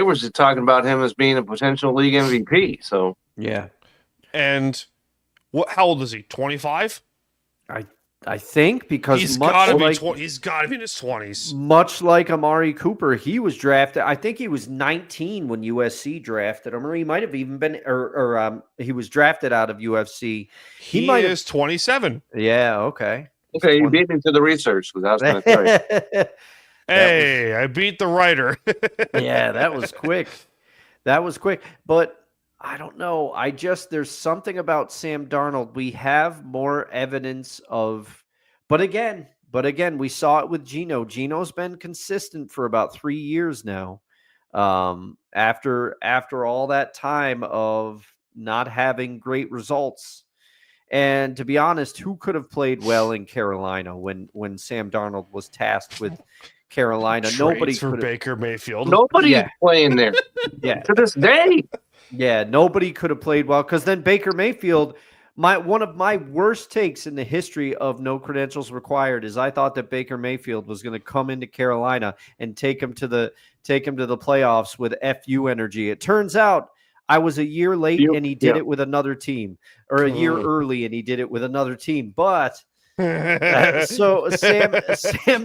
Speaker 6: were just talking about him as being a potential league MVP. So
Speaker 4: yeah.
Speaker 5: And how old is he? 25?
Speaker 4: I think because
Speaker 5: he's got to be he's got to be in his 20s.
Speaker 4: Much like Amari Cooper, he was drafted. I think he was 19 when USC drafted him, or he might have even been, he was drafted out of UFC.
Speaker 5: He is 27.
Speaker 4: Yeah. Okay.
Speaker 6: Okay, you beat me to the research because I was going to tell you.
Speaker 5: Hey, I beat the writer.
Speaker 4: Yeah, that was quick. But I don't know. There's something about Sam Darnold. We have more evidence of, but again, we saw it with Geno. Geno's been consistent for about 3 years now. After all that time of not having great results. And to be honest, who could have played well in Carolina when Sam Darnold was tasked with Carolina? Nobody
Speaker 5: for Baker Mayfield.
Speaker 6: Nobody's playing there.
Speaker 4: Yeah.
Speaker 6: To this day.
Speaker 4: Yeah, nobody could have played well because then Baker Mayfield, one of my worst takes in the history of No Credentials Required is I thought that Baker Mayfield was going to come into Carolina and take him to the playoffs with FU energy. It turns out I was a year late and he did it with another team, or a year early and he did it with another team. But so Sam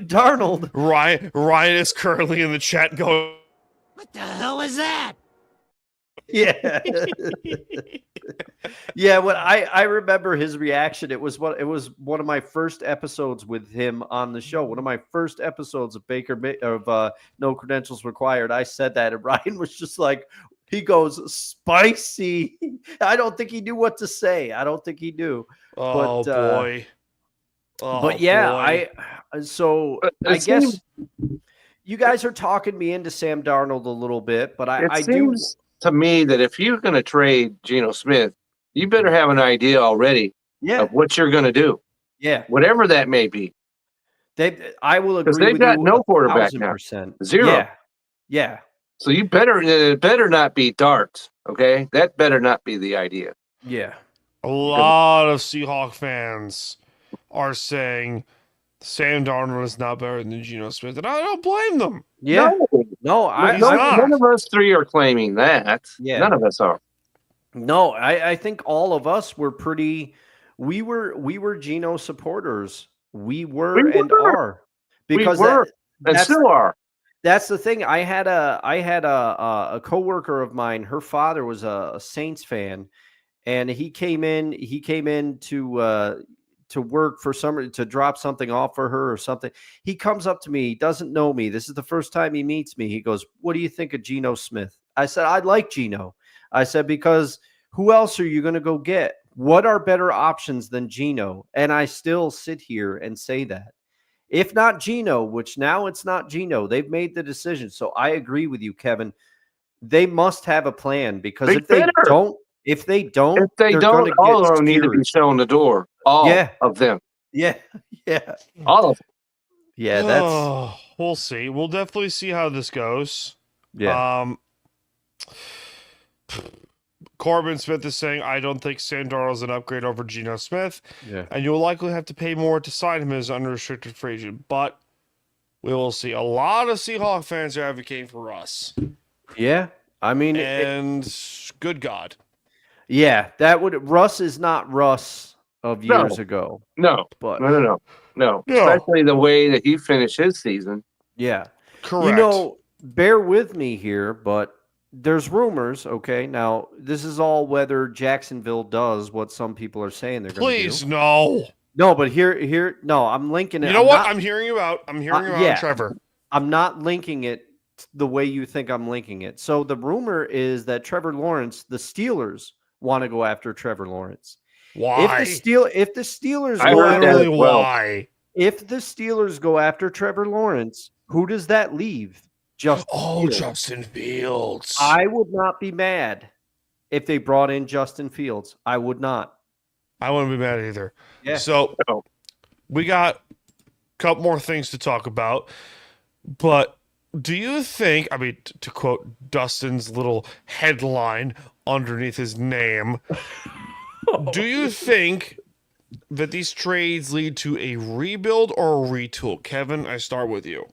Speaker 4: Darnold,
Speaker 5: Ryan is currently in the chat going,
Speaker 7: "What the hell was that?"
Speaker 4: Yeah. Yeah, when I remember his reaction, it was one of my first episodes with him on the show. One of my first episodes of No Credentials Required. I said that and Ryan was just like, he goes, spicy. I don't think he knew what to say. I don't think he knew.
Speaker 5: Oh, boy.
Speaker 4: But yeah, I guess you guys are talking me into Sam Darnold a little bit, but I do.
Speaker 6: To me, that if you're going to trade Geno Smith, you better have an idea already of what you're going to do.
Speaker 4: Yeah.
Speaker 6: Whatever that may be.
Speaker 4: I will agree with you.
Speaker 6: Because they've got no quarterback now. 0.
Speaker 4: Yeah.
Speaker 6: So it better not be darts, okay? That better not be the idea.
Speaker 4: Yeah.
Speaker 5: A lot of Seahawks fans are saying Sam Darnold is not better than Geno Smith, and I don't blame them.
Speaker 4: Yeah.
Speaker 6: None of us 3 are claiming that.
Speaker 4: Yeah.
Speaker 6: None of us are.
Speaker 4: No, I think all of us were pretty. We were Geno supporters. We were and are because
Speaker 6: and still are.
Speaker 4: That's the thing. I had a coworker of mine. Her father was a Saints fan, and he came in to work for to drop something off for her or something. He comes up to me. He doesn't know me. This is the first time he meets me. He goes, "What do you think of Geno Smith?" I said, "I like Geno." I said, "Because who else are you going to go get? What are better options than Geno?" And I still sit here and say that. If not Geno, which now it's not Geno, they've made the decision. So I agree with you, Kevin. They must have a plan because if they don't,
Speaker 6: all of them need to be shown the door. All of them.
Speaker 4: Yeah.
Speaker 6: All of them.
Speaker 4: Yeah,
Speaker 5: we'll see. We'll definitely see how this goes.
Speaker 4: Yeah.
Speaker 5: Corbin Smith is saying, I don't think Sam Darnold is an upgrade over Geno Smith.
Speaker 4: Yeah.
Speaker 5: And you'll likely have to pay more to sign him as unrestricted free agent. But we will see. A lot of Seahawks fans are advocating for Russ.
Speaker 4: Yeah. I mean,
Speaker 5: good God.
Speaker 4: Yeah, Russ is not Russ of years ago.
Speaker 6: No. Especially the way that he finished his season.
Speaker 4: Yeah.
Speaker 5: Correct.
Speaker 4: Bear with me here, but there's rumors. Okay, now this is all whether Jacksonville does what some people are saying they're going to do.
Speaker 5: Please, no.
Speaker 4: No, but no, I'm linking it.
Speaker 5: You know what? I'm hearing you out. I'm hearing you out, Trevor.
Speaker 4: I'm not linking it the way you think I'm linking it. So the rumor is that Trevor Lawrence, the Steelers, want to go after Trevor Lawrence.
Speaker 5: Why?
Speaker 4: If the Steelers if the Steelers go after Trevor Lawrence, who does that leave?
Speaker 5: Justin Fields.
Speaker 4: I would not be mad if they brought in Justin Fields. I would not.
Speaker 5: I wouldn't be mad either.
Speaker 4: Yeah.
Speaker 5: So we got a couple more things to talk about, but do you think, I mean, to quote Dustin's little headline underneath his name, do you think that these trades lead to a rebuild or a retool? Kevin, I start with you.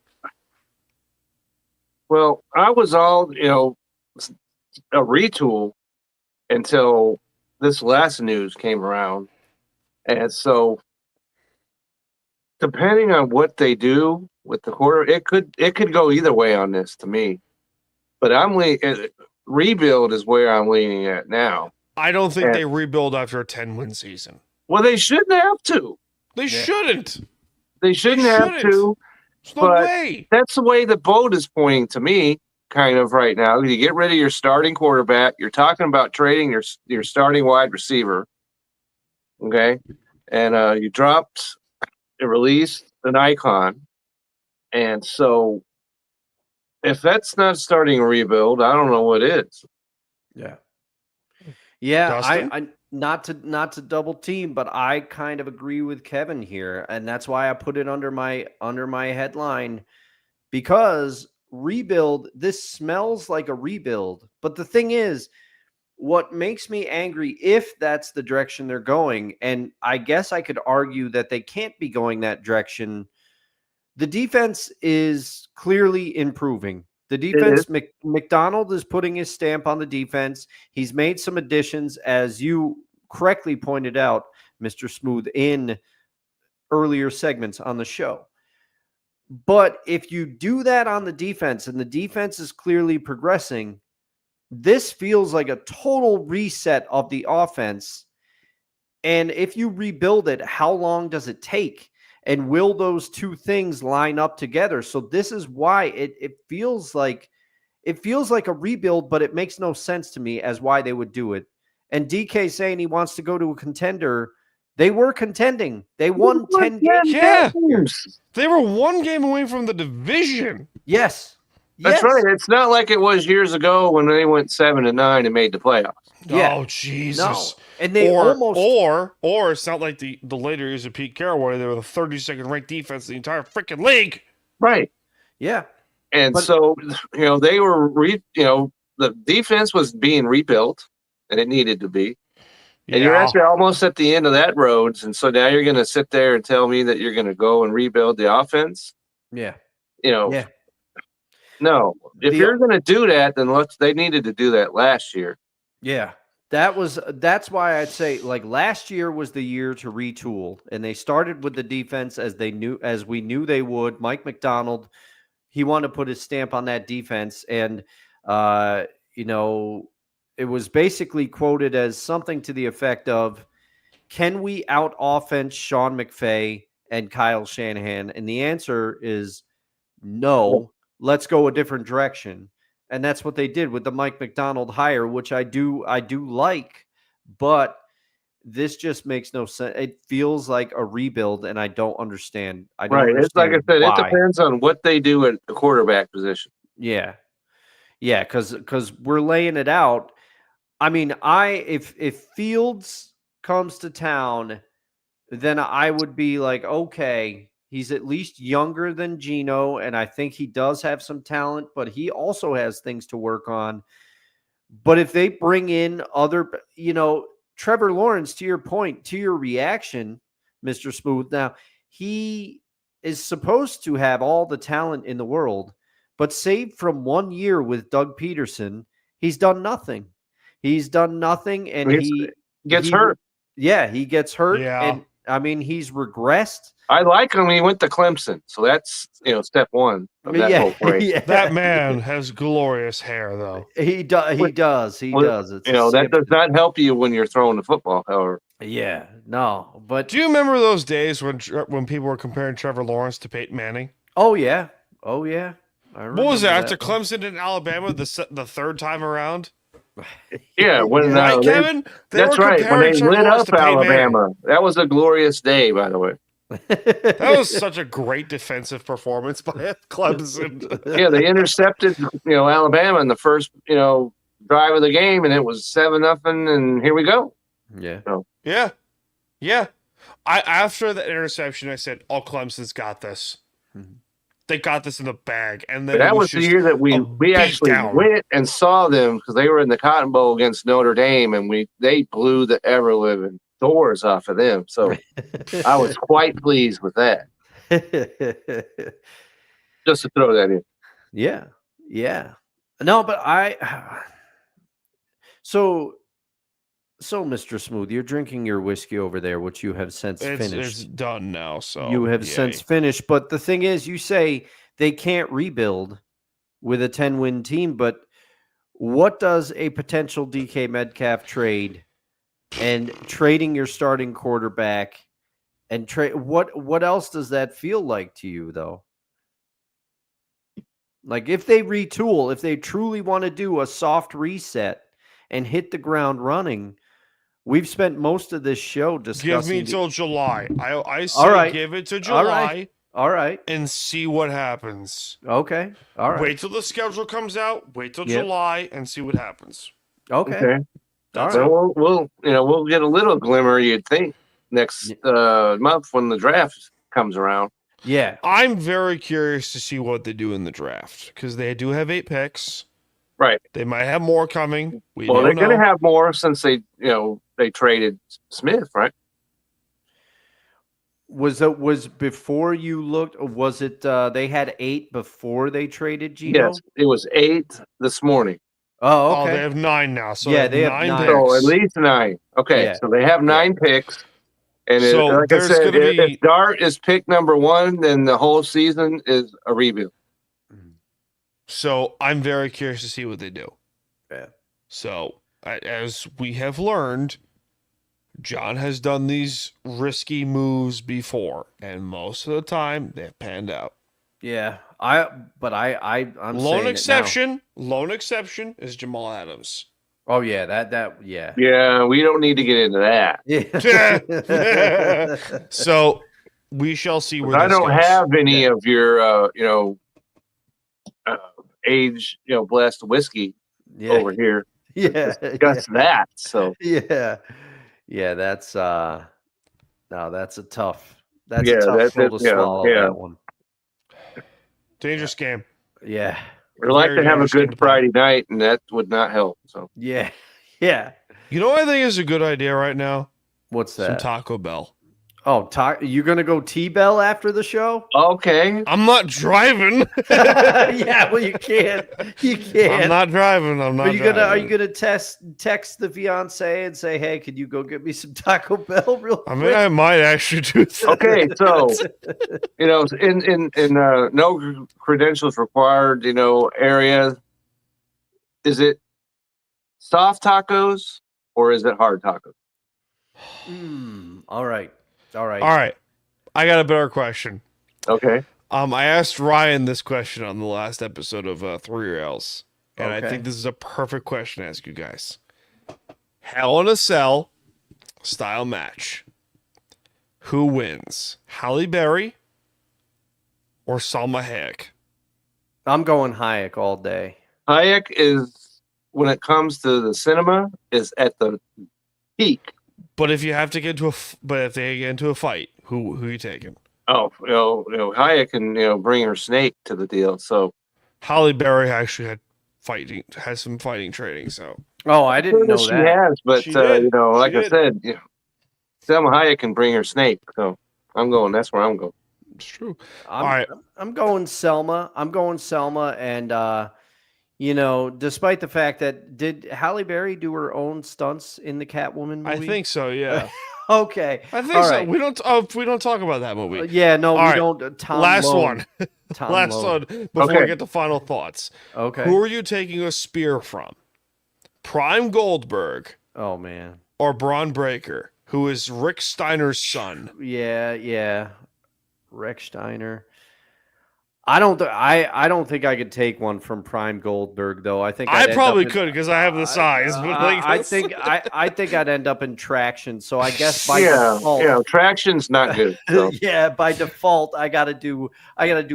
Speaker 6: Well, I was all, a retool until this last news came around. And so depending on what they do with the quarter, it could go either way on this to me. But rebuild is where I'm leaning at now.
Speaker 5: I don't think they rebuild after a 10-win season.
Speaker 6: Well, they shouldn't have to.
Speaker 5: They shouldn't.
Speaker 6: They shouldn't have to.
Speaker 5: There's no way.
Speaker 6: That's the way the boat is pointing to me, kind of right now. You get rid of your starting quarterback. You're talking about trading your starting wide receiver. Okay, and you released an icon, and so if that's not starting a rebuild, I don't know what is.
Speaker 4: Yeah. I not to double team, but I kind of agree with Kevin here, and that's why I put it under my headline, because rebuild, this smells like a rebuild. But the thing is, what makes me angry, if that's the direction they're going, and I guess I could argue that they can't be going that direction, the defense is clearly improving. The defense, McDonald is putting his stamp on the defense. He's made some additions, as you correctly pointed out, Mr. Smooth, in earlier segments on the show. But if you do that on the defense, and the defense is clearly progressing, this feels like a total reset of the offense. And if you rebuild it, how long does it take? And will those two things line up together? So this is why it feels like a rebuild, but it makes no sense to me as why they would do it. And DK saying he wants to go to a contender. They were contending. They won 10 games.
Speaker 5: Yeah. They were one game away from the division.
Speaker 4: Yes.
Speaker 6: That's right. It's not like it was years ago when they went 7-9 and made the playoffs.
Speaker 5: Yeah. Oh, Jesus.
Speaker 4: No. And they
Speaker 5: or it's not like the later years of Pete Carroll where they were the 32nd ranked defense in the entire freaking league.
Speaker 6: Right.
Speaker 4: Yeah.
Speaker 6: And so, they were, the defense was being rebuilt, and it needed to be. And you're actually almost at the end of that road. And so now you're going to sit there and tell me that you're going to go and rebuild the offense?
Speaker 4: Yeah.
Speaker 6: No. If you're going to do that, then they needed to do that last year.
Speaker 4: Yeah. That's why I'd say, like, last year was the year to retool, and they started with the defense as we knew they would. Mike McDonald, he wanted to put his stamp on that defense, and it was basically quoted as something to the effect of, can we out offense Sean McVay and Kyle Shanahan? And the answer is no. Let's go a different direction. And that's what they did with the Mike McDonald hire, which I do like, but this just makes no sense. It feels like a rebuild, and I don't understand.
Speaker 6: It's like I said, it depends on what they do at the quarterback position.
Speaker 4: Yeah. Yeah, because we're laying it out. I mean, if Fields comes to town, then I would be like, okay, he's at least younger than Geno, and I think he does have some talent, but he also has things to work on. But if they bring in other, Trevor Lawrence, to your point, to your reaction, Mr. Smooth, now he is supposed to have all the talent in the world, but save from 1 year with Doug Peterson, he's done nothing. He's done nothing, and he
Speaker 6: gets hurt.
Speaker 4: Yeah, he gets hurt.
Speaker 5: Yeah.
Speaker 4: I mean, he's regressed.
Speaker 6: I like him when he went to Clemson. So that's, step one of that whole parade.
Speaker 4: Yeah.
Speaker 5: That man has glorious hair, though.
Speaker 4: He does. He does. It's
Speaker 6: that does not help you when you're throwing the football, however.
Speaker 4: Yeah, no. But
Speaker 5: Do you remember those days when people were comparing Trevor Lawrence to Peyton Manning?
Speaker 4: oh yeah. I
Speaker 5: What was
Speaker 4: remember
Speaker 5: that after Clemson and Alabama the third time around?
Speaker 6: Yeah, when
Speaker 5: Right, Kevin? They
Speaker 6: that's
Speaker 5: were
Speaker 6: right. When they
Speaker 5: comparing Trevor
Speaker 6: lit
Speaker 5: Lawrence
Speaker 6: up
Speaker 5: to Peyton Manning.
Speaker 6: Alabama, that was a glorious day, by the way.
Speaker 5: That was such a great defensive performance by Clemson.
Speaker 6: Yeah, they intercepted, Alabama in the first, drive of the game, and it was 7-0, and here we go.
Speaker 4: Yeah.
Speaker 6: So,
Speaker 5: Yeah. After the interception, I said, "Oh, Clemson's got this. They got this in the bag." And then
Speaker 6: but that was the year that we actually went and saw them because they were in the Cotton Bowl against Notre Dame, and they blew the ever living doors off of them. So I was quite pleased with that. Just to throw that in.
Speaker 4: Yeah. No, but So, Mr. Smooth, you're drinking your whiskey over there, which you have since finished.
Speaker 5: It's done now, so
Speaker 4: you have
Speaker 5: yay.
Speaker 4: since finished. But the thing is, you say they can't rebuild with a 10-win team, but what does a potential DK Metcalf trade and trading your starting quarterback and what else does that feel like to you, though? Like, if they retool, if they truly want to do a soft reset and hit the ground running, we've spent most of this show discussing.
Speaker 5: Give me till July. I say
Speaker 4: All right.
Speaker 5: give it to July.
Speaker 4: All right.
Speaker 5: And see what happens.
Speaker 4: Okay. All right.
Speaker 5: Wait till the schedule comes out. Wait till July and see what happens.
Speaker 4: Okay. All right.
Speaker 6: So we'll get a little glimmer, you'd think, next month when the draft comes around.
Speaker 4: Yeah.
Speaker 5: I'm very curious to see what they do in the draft because they do have 8 picks.
Speaker 6: Right.
Speaker 5: They might have more coming.
Speaker 6: They're going to have more since they traded Smith, right?
Speaker 4: Was before you looked? Was it they had 8 before they traded Geno?
Speaker 6: Yes, it was 8 this morning.
Speaker 4: Oh, okay.
Speaker 5: They have 9 now. So
Speaker 4: yeah,
Speaker 5: they have 9 picks.
Speaker 6: So at least 9. Okay,
Speaker 4: Yeah.
Speaker 6: so they have 9 picks. And
Speaker 5: So
Speaker 6: like I
Speaker 5: there's
Speaker 6: said,
Speaker 5: gonna be-
Speaker 6: if Dart is pick number 1, then the whole season is a rebuild.
Speaker 5: So I'm very curious to see what they do.
Speaker 4: Yeah.
Speaker 5: So as we have learned, John has done these risky moves before, and most of the time they've panned out.
Speaker 4: Yeah. I'm
Speaker 5: Lone
Speaker 4: saying
Speaker 5: exception is Jamal Adams.
Speaker 4: Oh yeah, that yeah.
Speaker 6: Yeah, we don't need to get into that.
Speaker 4: Yeah.
Speaker 5: So we shall see where
Speaker 6: I
Speaker 5: this
Speaker 6: don't
Speaker 5: goes.
Speaker 6: have any of your, age, blessed whiskey over here.
Speaker 4: Yeah.
Speaker 6: Discuss that. So
Speaker 4: Yeah. That's no, that's a tough pill to
Speaker 6: yeah,
Speaker 4: swallow,
Speaker 6: yeah.
Speaker 4: that one.
Speaker 5: Dangerous game.
Speaker 4: Yeah.
Speaker 6: we'd like
Speaker 5: Very
Speaker 6: to have a
Speaker 5: interesting to
Speaker 6: good
Speaker 5: play.
Speaker 6: Friday night, and that would not help. So
Speaker 4: Yeah. Yeah.
Speaker 5: You know what I think is a good idea right now?
Speaker 4: What's
Speaker 5: Some
Speaker 4: that?
Speaker 5: Taco Bell.
Speaker 4: Oh, you gonna go T-Bell after the show?
Speaker 6: okay,
Speaker 5: I'm not driving.
Speaker 4: Yeah, well, you can't. You can't.
Speaker 5: I'm not driving. I'm not
Speaker 4: Are you
Speaker 5: driving.
Speaker 4: gonna text the fiance and say, "Hey, could you go get me some Taco Bell real quick?"
Speaker 5: I mean, I might actually do that.
Speaker 6: okay. So in no credentials required, area, is it soft tacos or is it hard tacos?
Speaker 4: All right.
Speaker 5: All right. I got a better question.
Speaker 6: Okay.
Speaker 5: I asked Ryan this question on the last episode of 3 Rails, and I
Speaker 4: Okay.
Speaker 5: think this is a perfect question to ask you guys. Hell in a Cell style match. Who wins? Halle Berry or Salma Hayek?
Speaker 4: I'm going Hayek all day.
Speaker 6: Hayek is, when it comes to the cinema, is at the peak.
Speaker 5: But if you have to get into if they get into a fight, who are you taking?
Speaker 6: Oh, Hayek can bring her snake to the deal. So
Speaker 5: Halle Berry actually has some fighting training. So
Speaker 4: Oh, I didn't know
Speaker 6: she
Speaker 4: that.
Speaker 6: has, but
Speaker 5: She did.
Speaker 6: like
Speaker 5: She
Speaker 6: I
Speaker 5: did.
Speaker 6: said, Selma Hayek can bring her snake. So that's where I'm going.
Speaker 5: it's true.
Speaker 4: I'm,
Speaker 5: All right.
Speaker 4: I'm going Selma. And despite the fact that did Halle Berry do her own stunts in the Catwoman movie?
Speaker 5: I think so. Yeah.
Speaker 4: Okay.
Speaker 5: I think
Speaker 4: All
Speaker 5: so.
Speaker 4: right.
Speaker 5: We don't talk about that movie.
Speaker 4: Yeah, no,
Speaker 5: All
Speaker 4: we
Speaker 5: right.
Speaker 4: don't. Tom
Speaker 5: Last
Speaker 4: Lowe.
Speaker 5: one.
Speaker 4: Tom
Speaker 5: Last
Speaker 4: Lowe.
Speaker 5: one before we get to final thoughts.
Speaker 4: Okay.
Speaker 5: Who are you taking a spear from? Prime Goldberg
Speaker 4: Oh man.
Speaker 5: or Braun Breaker, who is Rick Steiner's son?
Speaker 4: Yeah. Rex Steiner. I don't think I could take one from Prime Goldberg though. I think
Speaker 5: I
Speaker 4: I'd end
Speaker 5: probably
Speaker 4: up in-
Speaker 5: could because I have the size. But like,
Speaker 4: I think I'd end up in traction. So I guess by
Speaker 6: Yeah,
Speaker 4: default,
Speaker 6: traction's not good. So.
Speaker 4: yeah, by default, I gotta do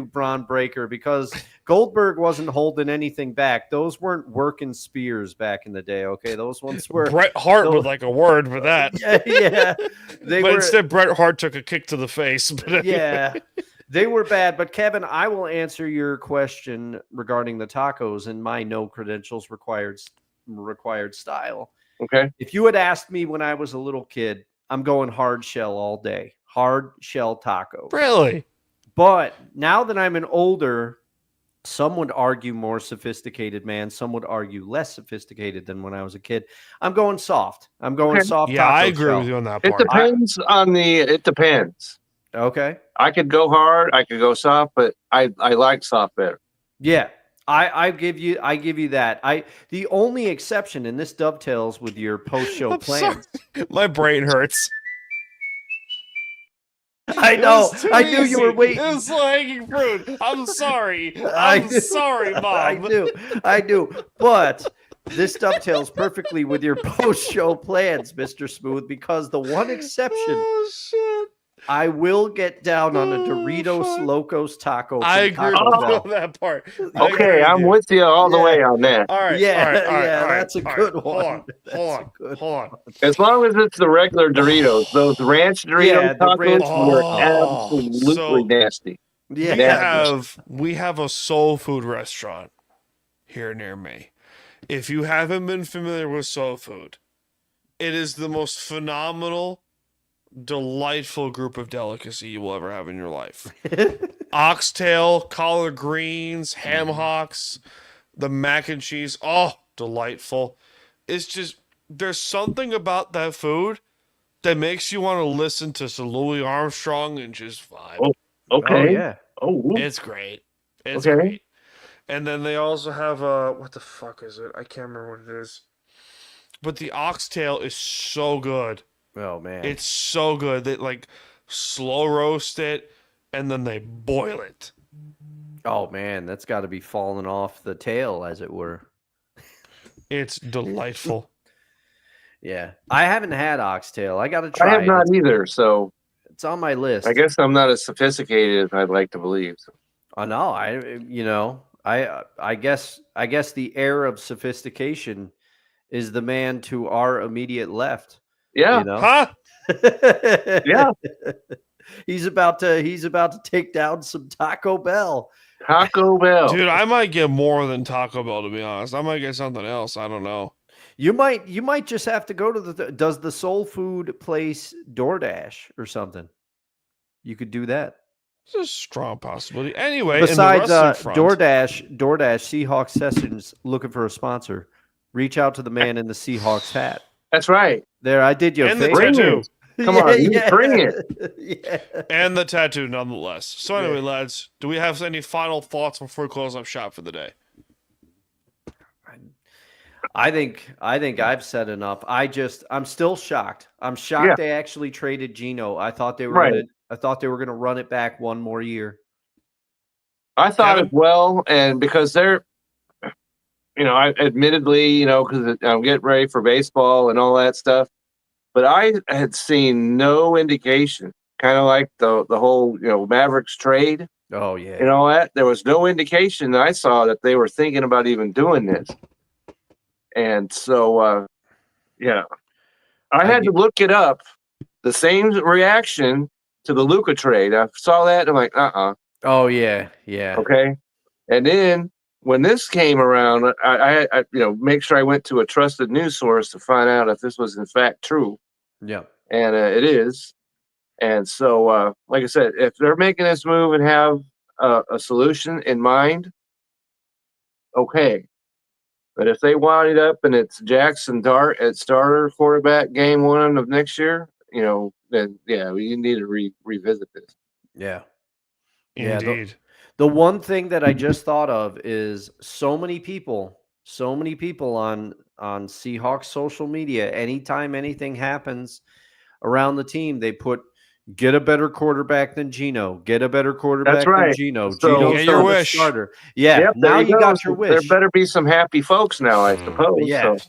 Speaker 4: Braun Breaker because Goldberg wasn't holding anything back. Those weren't working spears back in the day. Okay, those ones were.
Speaker 5: Bret Hart would like a word for that.
Speaker 4: Yeah,
Speaker 5: But instead, Bret Hart took a kick to the face. But anyway.
Speaker 4: Yeah, they were bad. But Kevin, I will answer your question regarding the tacos and my no credentials required style.
Speaker 6: Okay.
Speaker 4: If you had asked me when I was a little kid, I'm going hard shell all day. Hard shell tacos.
Speaker 5: Really?
Speaker 4: But now that I'm an older, some would argue more sophisticated man, some would argue less sophisticated than when I was a kid. I'm going soft. I'm going soft.
Speaker 5: Yeah,
Speaker 4: taco
Speaker 5: I agree
Speaker 4: shell.
Speaker 5: with you on that
Speaker 6: It
Speaker 5: part.
Speaker 6: depends it depends.
Speaker 4: Okay.
Speaker 6: I could go hard, I could go soft, but I like soft better.
Speaker 4: Yeah. I give you that. The only exception, and this dovetails with your post-show
Speaker 5: I'm
Speaker 4: plans.
Speaker 5: sorry. My brain hurts.
Speaker 4: I know.
Speaker 5: It was too
Speaker 4: I knew you were
Speaker 5: easy.
Speaker 4: waiting.
Speaker 5: It was low-hanging fruit. I'm sorry.
Speaker 4: I
Speaker 5: I'm
Speaker 4: knew.
Speaker 5: sorry, Mom.
Speaker 4: I do. But this dovetails perfectly with your post-show plans, Mr. Smooth, because the one exception,
Speaker 5: Oh, shit.
Speaker 4: I will get down on a Doritos Locos taco. from
Speaker 5: I agree
Speaker 4: Taco Bell.
Speaker 5: with that part. I agree
Speaker 6: Okay, I'm with you all the way on that.
Speaker 5: All right.
Speaker 4: Yeah,
Speaker 5: all right, all right,
Speaker 4: yeah,
Speaker 5: all right,
Speaker 4: that's a
Speaker 5: all
Speaker 4: good
Speaker 5: right.
Speaker 4: one. That's a
Speaker 5: Hold
Speaker 4: good
Speaker 5: on.
Speaker 6: As long as it's the regular Doritos, those ranch Doritos
Speaker 4: Yeah, the
Speaker 6: tacos
Speaker 4: ranch-
Speaker 6: were
Speaker 5: Oh,
Speaker 6: absolutely
Speaker 5: so-
Speaker 6: nasty.
Speaker 4: Yeah.
Speaker 5: We have a soul food restaurant here near me. If you haven't been familiar with soul food, it is the most phenomenal, delightful group of delicacy you will ever have in your life. Oxtail, collard greens, ham hocks, the mac and cheese. Oh, delightful. It's just, there's something about that food that makes you want to listen to some Louis Armstrong and just vibe.
Speaker 6: Oh, okay.
Speaker 4: Oh, yeah.
Speaker 6: Oh,
Speaker 5: It's great. It's
Speaker 6: Okay.
Speaker 5: great. And then they also have what the fuck is it? I can't remember what it is. But the oxtail is so good.
Speaker 4: Oh, man.
Speaker 5: It's so good. They like slow roast it and then they boil it.
Speaker 4: Oh, man. That's got to be falling off the tail, as it were.
Speaker 5: It's delightful.
Speaker 4: Yeah. I haven't had oxtail. I got to try
Speaker 6: I have
Speaker 4: it.
Speaker 6: not either, so
Speaker 4: It's on my list.
Speaker 6: I guess I'm not as sophisticated as I'd like to believe.
Speaker 4: Oh, no. I guess the air of sophistication is the man to our immediate left.
Speaker 6: Yeah.
Speaker 4: You know?
Speaker 5: Huh?
Speaker 6: Yeah.
Speaker 4: He's about to take down some Taco Bell.
Speaker 6: Taco Bell.
Speaker 5: Dude, I might get more than Taco Bell, to be honest. I might get something else. I don't know.
Speaker 4: You might just have to go to does the soul food place DoorDash or something? You could do that.
Speaker 5: It's a strong possibility. Anyway,
Speaker 4: Besides
Speaker 5: in the wrestling front,
Speaker 4: DoorDash Seahawks Sessions looking for a sponsor. Reach out to the man in the Seahawks hat.
Speaker 6: That's right.
Speaker 4: There, I did you a
Speaker 5: and the
Speaker 4: favor.
Speaker 5: tattoo.
Speaker 6: Come on, you bring it.
Speaker 4: Yeah.
Speaker 5: And the tattoo, nonetheless. So anyway, lads, do we have any final thoughts before we close up shop for the day?
Speaker 4: I think I've said enough. I'm still shocked. I'm shocked they actually traded Geno. I thought they were gonna run it back one more year.
Speaker 6: I thought
Speaker 5: Kevin?
Speaker 6: as well, and because they're, I admittedly, because I'm getting ready for baseball and all that stuff, but I had seen no indication, kind of like the whole, Mavericks trade
Speaker 4: Oh yeah.
Speaker 6: and all that. There was no indication that I saw that they were thinking about even doing this. And so, I had to look it up. The same reaction to the Luka trade. I saw that, and I'm like,
Speaker 4: Oh yeah, yeah.
Speaker 6: okay. And then when this came around, I make sure I went to a trusted news source to find out if this was in fact true.
Speaker 4: Yeah.
Speaker 6: And it is. And so, like I said, if they're making this move and have a solution in mind, okay. But if they wind it up and it's Jackson Dart at starter quarterback game 1 of next year, then we need to revisit this.
Speaker 4: Yeah.
Speaker 5: Indeed.
Speaker 4: The one thing that I just thought of is so many people on Seahawks social media, anytime anything happens around the team, they put, get a better quarterback than Geno. Get a better quarterback than Geno.
Speaker 6: So,
Speaker 4: Geno's
Speaker 5: your
Speaker 4: the
Speaker 5: wish.
Speaker 4: starter. Yeah,
Speaker 6: Yep,
Speaker 4: now you got your
Speaker 6: There
Speaker 4: wish.
Speaker 6: better be some happy folks now, I suppose.
Speaker 4: Yeah.
Speaker 6: So.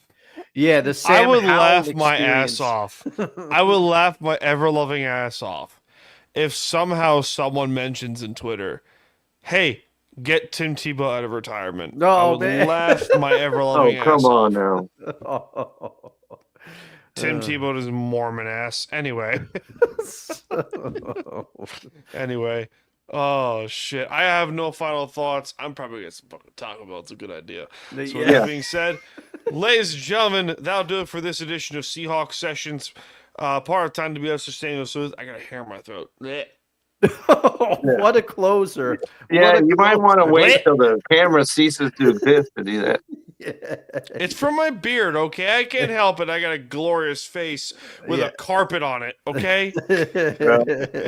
Speaker 4: Yeah, the Sam
Speaker 5: I would
Speaker 4: Howell
Speaker 5: laugh my
Speaker 4: experience.
Speaker 5: ass off. I would laugh my ever-loving ass off if somehow someone mentions in Twitter, hey, get Tim Tebow out of retirement.
Speaker 4: No,
Speaker 5: I would
Speaker 4: man.
Speaker 5: laugh my ever-loving ass
Speaker 6: come
Speaker 5: off.
Speaker 6: on now.
Speaker 5: Tim Tebow is Mormon ass. Anyway. Anyway. Oh, shit. I have no final thoughts. I'm probably going to get some fucking Taco Bell. It's a good idea. So with that being said, ladies and gentlemen, that'll do it for this edition of Seahawks Sessions. Part of Time to Be Sustainable Smooth. I got a hair in my throat.
Speaker 4: What a closer.
Speaker 6: Yeah,
Speaker 4: What a
Speaker 6: you might want to
Speaker 4: closer.
Speaker 6: wait till the camera ceases to exist to do that.
Speaker 5: It's from my beard, okay? I can't help it. I got a glorious face with a carpet on it, okay?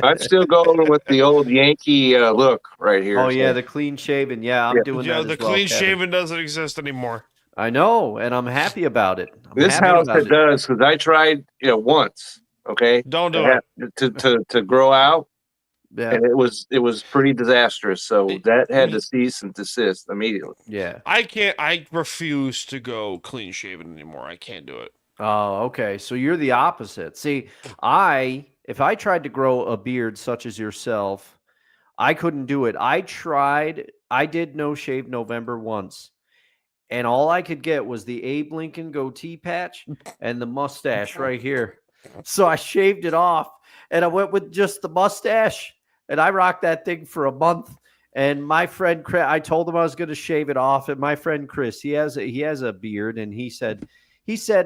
Speaker 6: I'm still going with the old Yankee look right here.
Speaker 4: Oh, yeah, the clean shaven. Yeah, I'm doing that.
Speaker 5: The
Speaker 4: as well,
Speaker 5: clean
Speaker 4: Kevin.
Speaker 5: shaven doesn't exist anymore.
Speaker 4: I know, and I'm happy about it.
Speaker 6: This house it does, because I tried, once. Okay,
Speaker 5: don't do it
Speaker 6: to grow out.
Speaker 4: Yeah.
Speaker 6: And it was pretty disastrous. So that had to cease and desist immediately.
Speaker 4: Yeah.
Speaker 5: I refuse to go clean shaven anymore. I can't do it.
Speaker 4: Oh, okay. So you're the opposite. See, if I tried to grow a beard such as yourself, I couldn't do it. I did no shave November once. And all I could get was the Abe Lincoln goatee patch and the mustache right here. So I shaved it off and I went with just the mustache. And I rocked that thing for a month. And my friend Chris, I told him I was going to shave it off. And my friend Chris, he has a beard, and he said,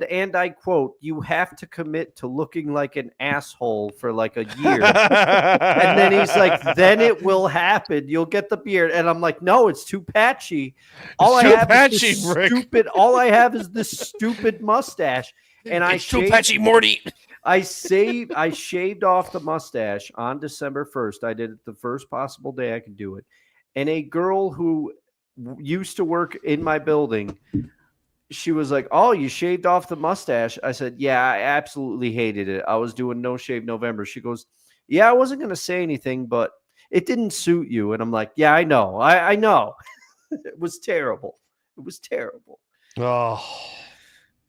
Speaker 4: and I quote, "You have to commit to looking like an asshole for like a year." And then he's like, "Then it will happen. You'll get the beard." And I'm like, "No, it's too patchy. All I have is this stupid mustache." And
Speaker 1: it's too patchy, Morty.
Speaker 4: I shaved off the mustache on December 1st. I did it the first possible day I could do it. And a girl who used to work in my building, she was like, "Oh, you shaved off the mustache?" I said, "Yeah, I absolutely hated it. I was doing No Shave November." She goes, "Yeah, I wasn't going to say anything, but it didn't suit you." And I'm like, "Yeah, I know. I know." It was terrible. It was terrible.
Speaker 5: Oh.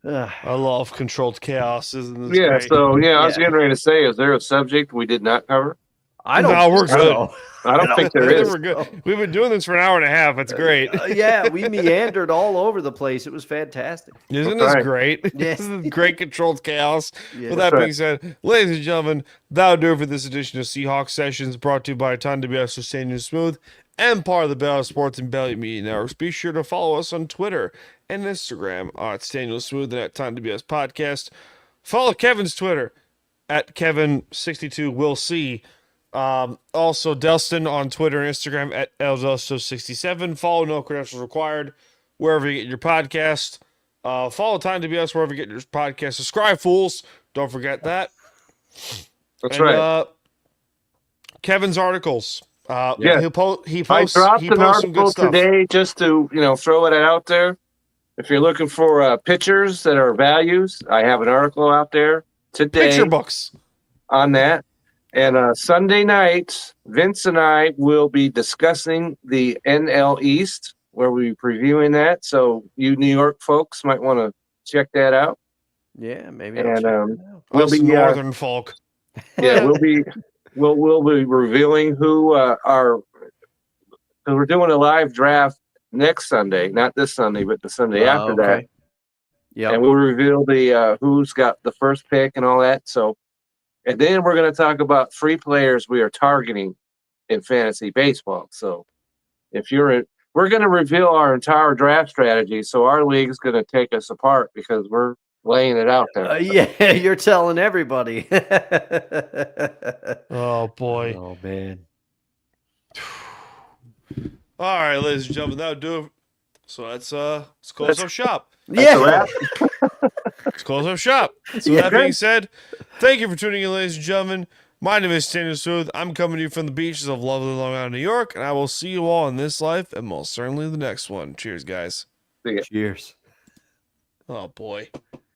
Speaker 5: I love controlled chaos, isn't this great?
Speaker 6: So I was getting ready to say, is there a subject we did not cover?
Speaker 4: I don't.
Speaker 5: No, we're good.
Speaker 6: I don't think there is.
Speaker 5: We're good. We've been doing this for an hour and a half. It's great.
Speaker 4: Yeah, we meandered all over the place. It was fantastic.
Speaker 5: Isn't this great?
Speaker 4: Yeah.
Speaker 5: This is great controlled chaos.
Speaker 4: Yeah.
Speaker 5: With that being said, ladies and gentlemen, that'll do it for this edition of Seahawks Sessions, brought to you by Time to Be Sustainable Smooth and part of the Belly Up Sports and Belly Media Networks. Be sure to follow us on Twitter and Instagram at Staniel Smooth and at Time to Be Us Podcast. Follow Kevin's Twitter at Kevin62 Will See. Also Delston on Twitter and Instagram at Eldelsto67. Follow No Credentials Required wherever you get your podcast. Follow Time to Be Us wherever you get your podcast. Subscribe, fools. Don't forget that.
Speaker 6: That's right.
Speaker 5: Kevin's articles.
Speaker 6: Yeah.
Speaker 5: He
Speaker 6: I
Speaker 5: posts
Speaker 6: dropped an
Speaker 5: some good
Speaker 6: article
Speaker 5: stuff
Speaker 6: today just to throw it out there. If you're looking for pictures that are values, I have an article out there today.
Speaker 5: Picture books
Speaker 6: on that. And Sunday night, Vince and I will be discussing the NL East, where we'll be previewing that. So you New York folks might want to check that out.
Speaker 4: Yeah, maybe.
Speaker 6: And
Speaker 5: we'll be northern folk.
Speaker 6: Yeah, we'll be revealing who are. Because we're doing a live draft next Sunday, not this Sunday, but the Sunday after that.
Speaker 4: Yeah,
Speaker 6: and we'll reveal the who's got the first pick and all that. So. And then we're going to talk about 3 players we are targeting in fantasy baseball. So we're going to reveal our entire draft strategy. So our league's going to take us apart because we're laying it out there.
Speaker 4: Yeah, you're telling everybody.
Speaker 5: Oh, boy.
Speaker 4: Oh, man.
Speaker 5: All right, ladies and gentlemen, that'll do it. So let's close our shop.
Speaker 4: Yeah.
Speaker 5: Let's close up shop. So with that being said, thank you for tuning in, ladies and gentlemen. My name is Daniel Smooth. I'm coming to you from the beaches of lovely Long Island, New York, and I will see you all in this life and most certainly the next one. Cheers, guys.
Speaker 4: Cheers.
Speaker 5: Oh, boy.